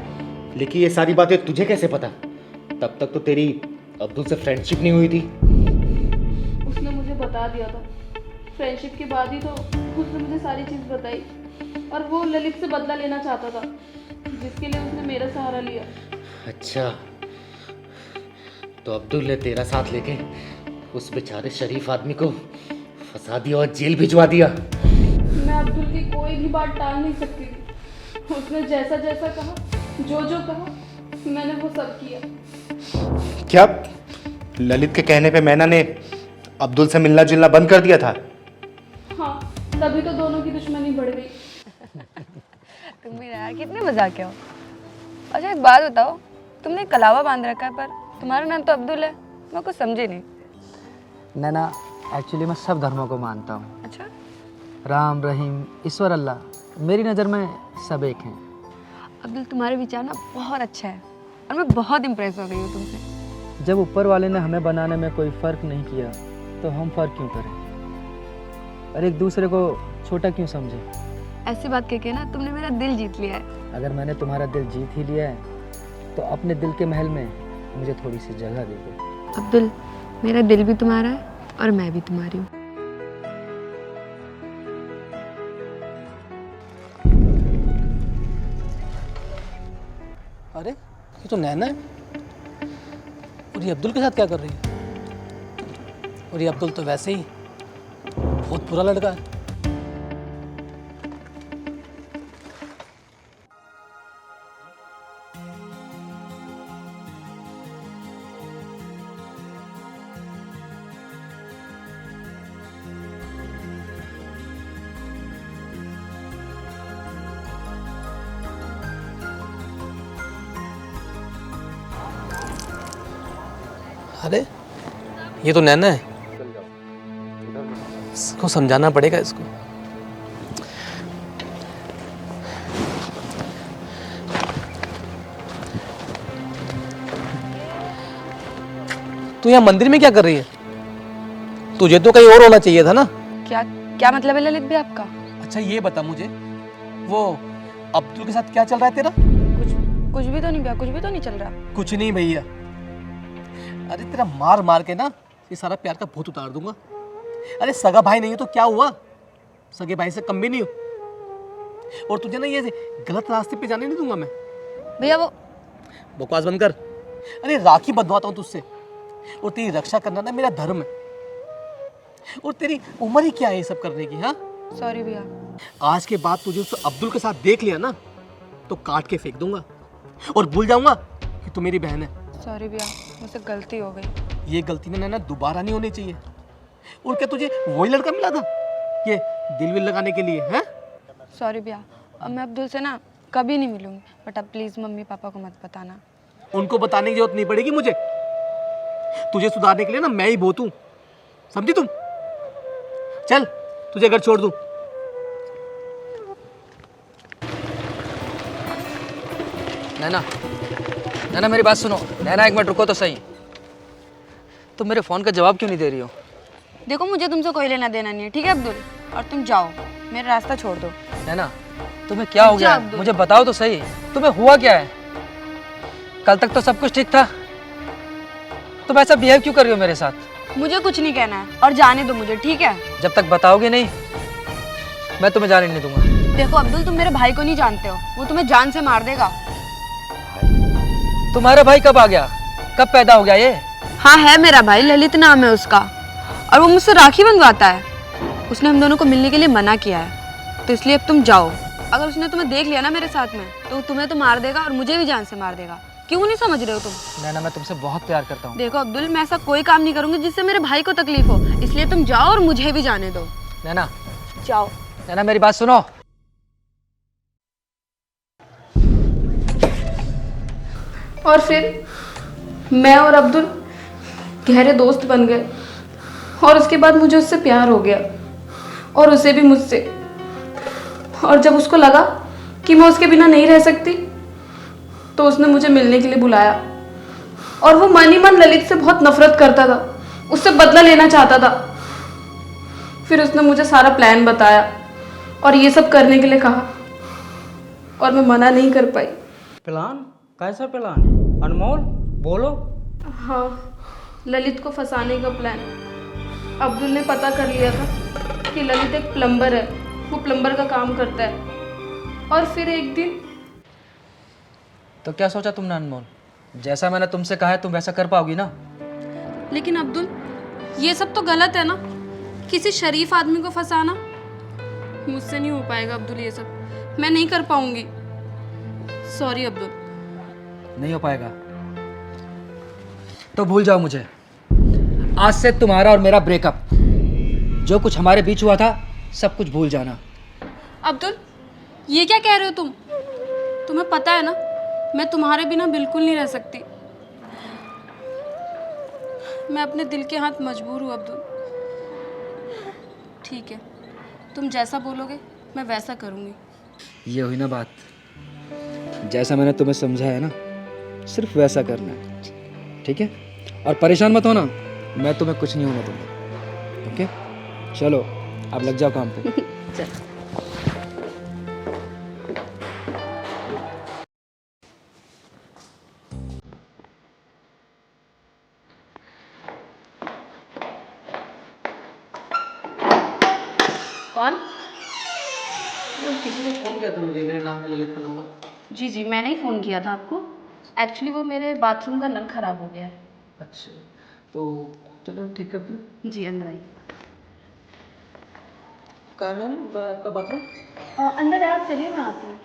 लेकिन ये सारी बातें तुझे कैसे पता? तब तक तो तेरी अब्दुल से फ्रेंडशिप नहीं हुई थी। उसने मुझे बता दिया था। फ्रेंडशिप के बाद ही तो उसने मुझे सारी चीज़ बताई और वो ललित से बदला लेना चाहता था, जिसके लिए उसने मेरा सहारा लिया। अच्छा, तो अब्दुल ने तेरा साथ लेके उस बेचारे शरीफ आदमी को फंसा दिया और जेल भिजवा दिया। मैं अब्दुल की कोई भी बात टाल नहीं सकती थी। उसने जैसा जैसा कहा, जो जो कहा, मैंने वो सब किया। क्या ललित के कहने पे मैना ने अब्दुल से मिलना जुलना बंद कर दिया था? हाँ, तभी तो दोनों की दुश्मनी बढ़ गई। तुम भी यार कितने मजाकिया हो। अच्छा एक बात बताओ, तुमने कलावा बांध रखा है पर तुम्हारा नाम तो अब्दुल है, मैं कुछ समझी नहीं। नैना एक्चुअली मैं सब धर्मों को मानता हूँ। अच्छा, राम, रहीम, ईश्वर, अल्लाह, मेरी नज़र में सब एक हैं। अब्दुल तुम्हारे विचार ना बहुत अच्छा है और मैं बहुत इम्प्रेस हो गई हूँ तुमसे। जब ऊपर वाले ने हमें बनाने में कोई फ़र्क नहीं किया तो हम फ़र्क क्यों करें और एक दूसरे को छोटा क्यों समझें? ऐसी बात कह के ना तुमने मेरा दिल जीत लिया है। अगर मैंने तुम्हारा दिल जीत ही लिया है तो अपने दिल के महल में मुझे थोड़ी सी जगह दे दो। अब्दुल, मेरा दिल भी तुम्हारा है और मैं भी तुम्हारी हूँ। अरे ये तो नैना है, और ये अब्दुल के साथ क्या कर रही है? और ये अब्दुल तो वैसे ही बहुत बुरा लड़का है। अरे ये तो नैना है, इसको समझाना पड़ेगा इसको। तू यहाँ मंदिर में क्या कर रही है? तुझे तो कहीं और होना चाहिए था ना। क्या क्या मतलब है ललित भी आपका? अच्छा ये बता मुझे, वो अब्दुल के साथ क्या चल रहा है तेरा? कुछ भी तो नहीं भैया, कुछ भी तो नहीं चल रहा। कुछ नहीं भैया, अरे तेरा मार मार के ना ये सारा प्यार का भूत उतार दूंगा। अरे सगा भाई नहीं हो तो क्या हुआ, सगे भाई से कम भी नहीं हो। और तुझे ना ये गलत रास्ते पे जाने नहीं दूंगा मैं। भैया वो बकवास बंद कर। अरे राखी बंधवाता हूँ तुझसे, और तेरी रक्षा करना ना मेरा धर्म है। और तेरी उम्र ही क्या है ये सब करने की? हाँ सॉरी भैया। आज के बाद तुझे उस अब्दुल के साथ देख लिया ना तो काट के फेंक दूंगा और भूल जाऊंगा कि तू मेरी बहन है। सॉरी भैया, मुझसे गलती हो गई। ये गलती ना दोबारा नहीं होनी चाहिए। और क्या तुझे वही लड़का मिला था ये दिल विल लगाने के लिए? हैं? सॉरी भैया, अब मैं अब्दुल से ना कभी नहीं मिलूंगी, बट अब प्लीज मम्मी पापा को मत बताना। उनको बताने की जरूरत नहीं पड़ेगी मुझे। तुझे सुधारने के लिए ना मैं ही बहुत हूं, समझी तुम? चल तुझे घर छोड़ दूं। नैना, नैना मेरी बात सुनो। नैना एक मिनट रुको तो सही। तुम मेरे फ़ोन का जवाब क्यों नहीं दे रही हो? देखो मुझे तुमसे कोई लेना देना नहीं है, ठीक है अब्दुल? और तुम जाओ, मेरा रास्ता छोड़ दो। नैना, तुम्हें क्या हो गया है? मुझे बताओ तो सही, तुम्हें हुआ क्या है? कल तक तो सब कुछ ठीक था, तुम ऐसा बिहेव क्यों कर रही हो मेरे साथ? मुझे कुछ नहीं कहना है और जाने दो मुझे, ठीक है? जब तक बताओगे नहीं, मैं तुम्हें जाने नहीं दूंगा। देखो अब्दुल, तुम मेरे भाई को नहीं जानते हो, वो तुम्हें जान से मार देगा। तुम्हारा भाई कब आ गया? कब पैदा हो गया ये? हाँ है मेरा भाई, ललित नाम है उसका, और वो मुझसे राखी बंधवाता है। उसने हम दोनों को मिलने के लिए मना किया है, तो इसलिए अब तुम जाओ। अगर उसने तुम्हें देख लिया ना मेरे साथ में, तो तुम्हें तो मार देगा और मुझे भी जान से मार देगा। क्यों नहीं समझ रहे हो तुम? नैना, मैं तुमसे बहुत प्यार करता हूँ। देखो अब्दुल, मैं ऐसा कोई काम नहीं करूंगी जिससे मेरे भाई को तकलीफ हो, इसलिए तुम जाओ और मुझे भी जाने दो। नैना, जाओ। नैना मेरी बात सुनो। और फिर मैं और अब्दुल गहरे दोस्त बन गए, और उसके बाद मुझे उससे प्यार हो गया और उसे भी मुझसे। और जब उसको लगा कि मैं उसके बिना नहीं रह सकती, तो उसने मुझे मिलने के लिए बुलाया। और वो मन ही मन ललित से बहुत नफरत करता था, उससे बदला लेना चाहता था। फिर उसने मुझे सारा प्लान बताया और ये सब करने के लिए कहा, और मैं मना नहीं कर पाई। प्लान? कैसा प्लान? अनमोल, बोलो। हाँ, ललित को फंसाने का प्लान। अब्दुल ने पता कर लिया था कि ललित एक प्लम्बर है, वो प्लम्बर का काम करता है। और फिर एक दिन। तो क्या सोचा तुमने अनमोल? जैसा मैंने तुमसे कहा है तुम वैसा कर पाओगी ना? लेकिन अब्दुल, ये सब तो गलत है ना, किसी शरीफ आदमी को फंसाना। मुझसे नहीं हो पाएगा अब्दुल, ये सब मैं नहीं कर पाऊंगी। सॉरी अब्दुल। नहीं हो पाएगा तो भूल जाओ मुझे। आज से तुम्हारा और मेरा ब्रेकअप, जो कुछ हमारे बीच हुआ था सब कुछ भूल जाना। अब्दुल, ये क्या कह रहे हो तुम? तुम्हें पता है ना, मैं तुम्हारे बिना बिल्कुल नहीं रह सकती। मैं अपने दिल के हाथ मजबूर हूँ अब्दुल। ठीक है, तुम जैसा बोलोगे मैं वैसा करूँगी। ये हुई ना बात, जैसा मैंने तुम्हें समझाया ना, सिर्फ वैसा करना है, ठीक है? और परेशान मत होना, मैं तुम्हें कुछ नहीं होने दूंगा। ओके, चलो अब लग जाओ काम पे। चल। कौन? किसी ने फोन किया था मुझे, मेरे नाम में ललित का नंबर। जी जी, मैंने ही फ़ोन किया था आपको। एक्चुअली वो मेरे बाथरूम का नल ख़राब हो गया है। अच्छा, तो चलो ठीक है फिर। जी, अंदर आइए। कहाँ है आपका बाथरूम? अंदर आप चलिए, मैं आती हूँ।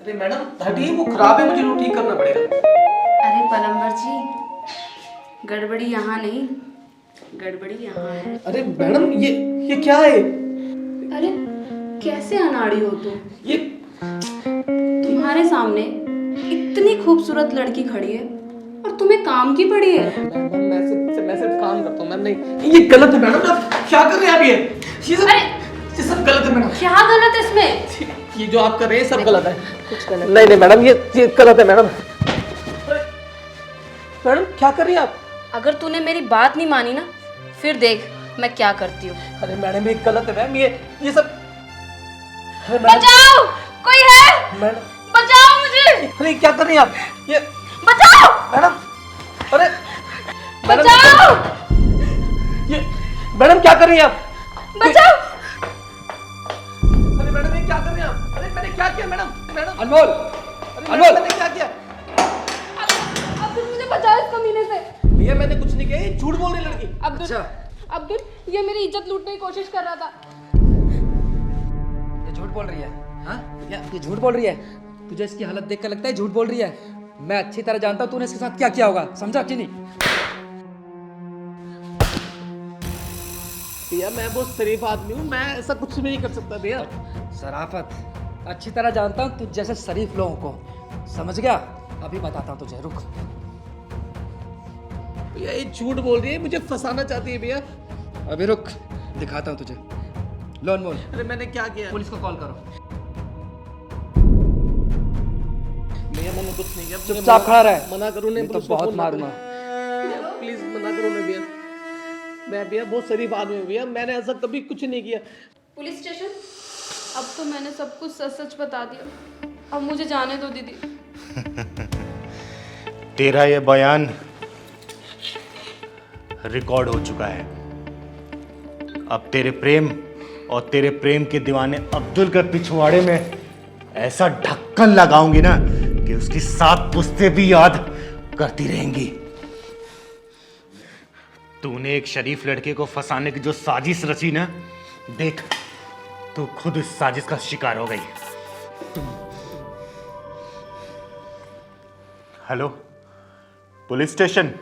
अरे मैडम हटिए, वो खराब है, मुझे ठीक करना पड़ेगा। अरे प्लम्बर जी, गड़बड़ी यहाँ नहीं, गड़बड़ी यहाँ है। अरे मैडम ये क्या है? अरे कैसे अनाड़ी हो तुम? ये तुम्हारे सामने इतनी खूबसूरत लड़की खड़ी है और तुम्हें काम की पड़ी है। मैं सिर्फ काम करता हूँ मैम। नहीं, ये गलत है मैडम, आप क्या कर रहे हैं आप? ये सब गलत है मैडम। क्या गलत है इसमें? ये जो आप कर रहे हैं सब गलत है। कुछ गलत नहीं मैडम, ये गलत है मैडम। मैडम क्या कर रही हैं आप? अगर तूने मेरी बात नहीं मानी ना, फिर देख मैं क्या करती हूँ। अरे मैडम ये गलत है मैम, ये सब। बचाओ, कोई है? मैडम बचाओ मुझे। अरे क्या कर रही हैं आप? ये बचाओ मैडम। अरे बचाओ। ये मैडम क्या कर रही हैं आप? बचाओ। अरे मैडम ये क्या कर रही हैं आप? अरे मैंने क्या किया मैडम? अनमोल, अनमोल मैंने क्या किया? अब्दुल मुझे बचाओ इस कमीने से। भैया मैंने कुछ नहीं किया, ये झूठ बोल रही लड़की। अब्दुल, ये मेरी इज्जत लूटने की कोशिश कर रहा था। ये झूठ बोल रही है। हाँ, ये झूठ बोल रही है। तुझे इसकी हालत देख कर लगता है झूठ बोल रही है। मैं अच्छी तरह जानता हूँ तूने इसके साथ क्या किया होगा, समझा कि नहीं? भैया, मैं बहुत शरीफ आदमी हूँ, मैं ऐसा कुछ भी नहीं कर सकता भैया। शराफत अच्छी तरह जानता हूँ तुझ जैसे शरीफ लोगों को, समझ गया? अभी बताता हूँ तुझे, रुक। भैया ये झूठ बोल रही है, मुझे फंसाना चाहती है भैया। अभी रुक, दिखाता हूँ तुझे। लोन मोल। अरे मैंने क्या किया? पुलिस को कॉल करो। भैया मैंने कुछ नहीं किया। चुपचाप खड़ा रहे। मना करो, नहीं तो बहुत मारूंगा। प्लीज मना करो ना भैया। मैं भैया बहुत शरीफ आदमी हूँ भैया, मैंने ऐसा कभी कुछ नहीं किया। पुलिस स्टेशन, अब तो मैंने सब कुछ सच सच बता दिया, अब मुझे जाने दो दीदी। तेरा ये बयान रिकॉर्ड हो चुका है। अब तेरे प्रेम और तेरे प्रेम के दीवाने अब्दुल के पिछवाड़े में ऐसा ढक्कन लगाऊंगी ना कि उसकी 7 पुश्तें भी याद करती रहेंगी। तूने एक शरीफ लड़के को फंसाने की जो साजिश रची ना, देख तू खुद इस साजिश का शिकार हो गई। Hello police station.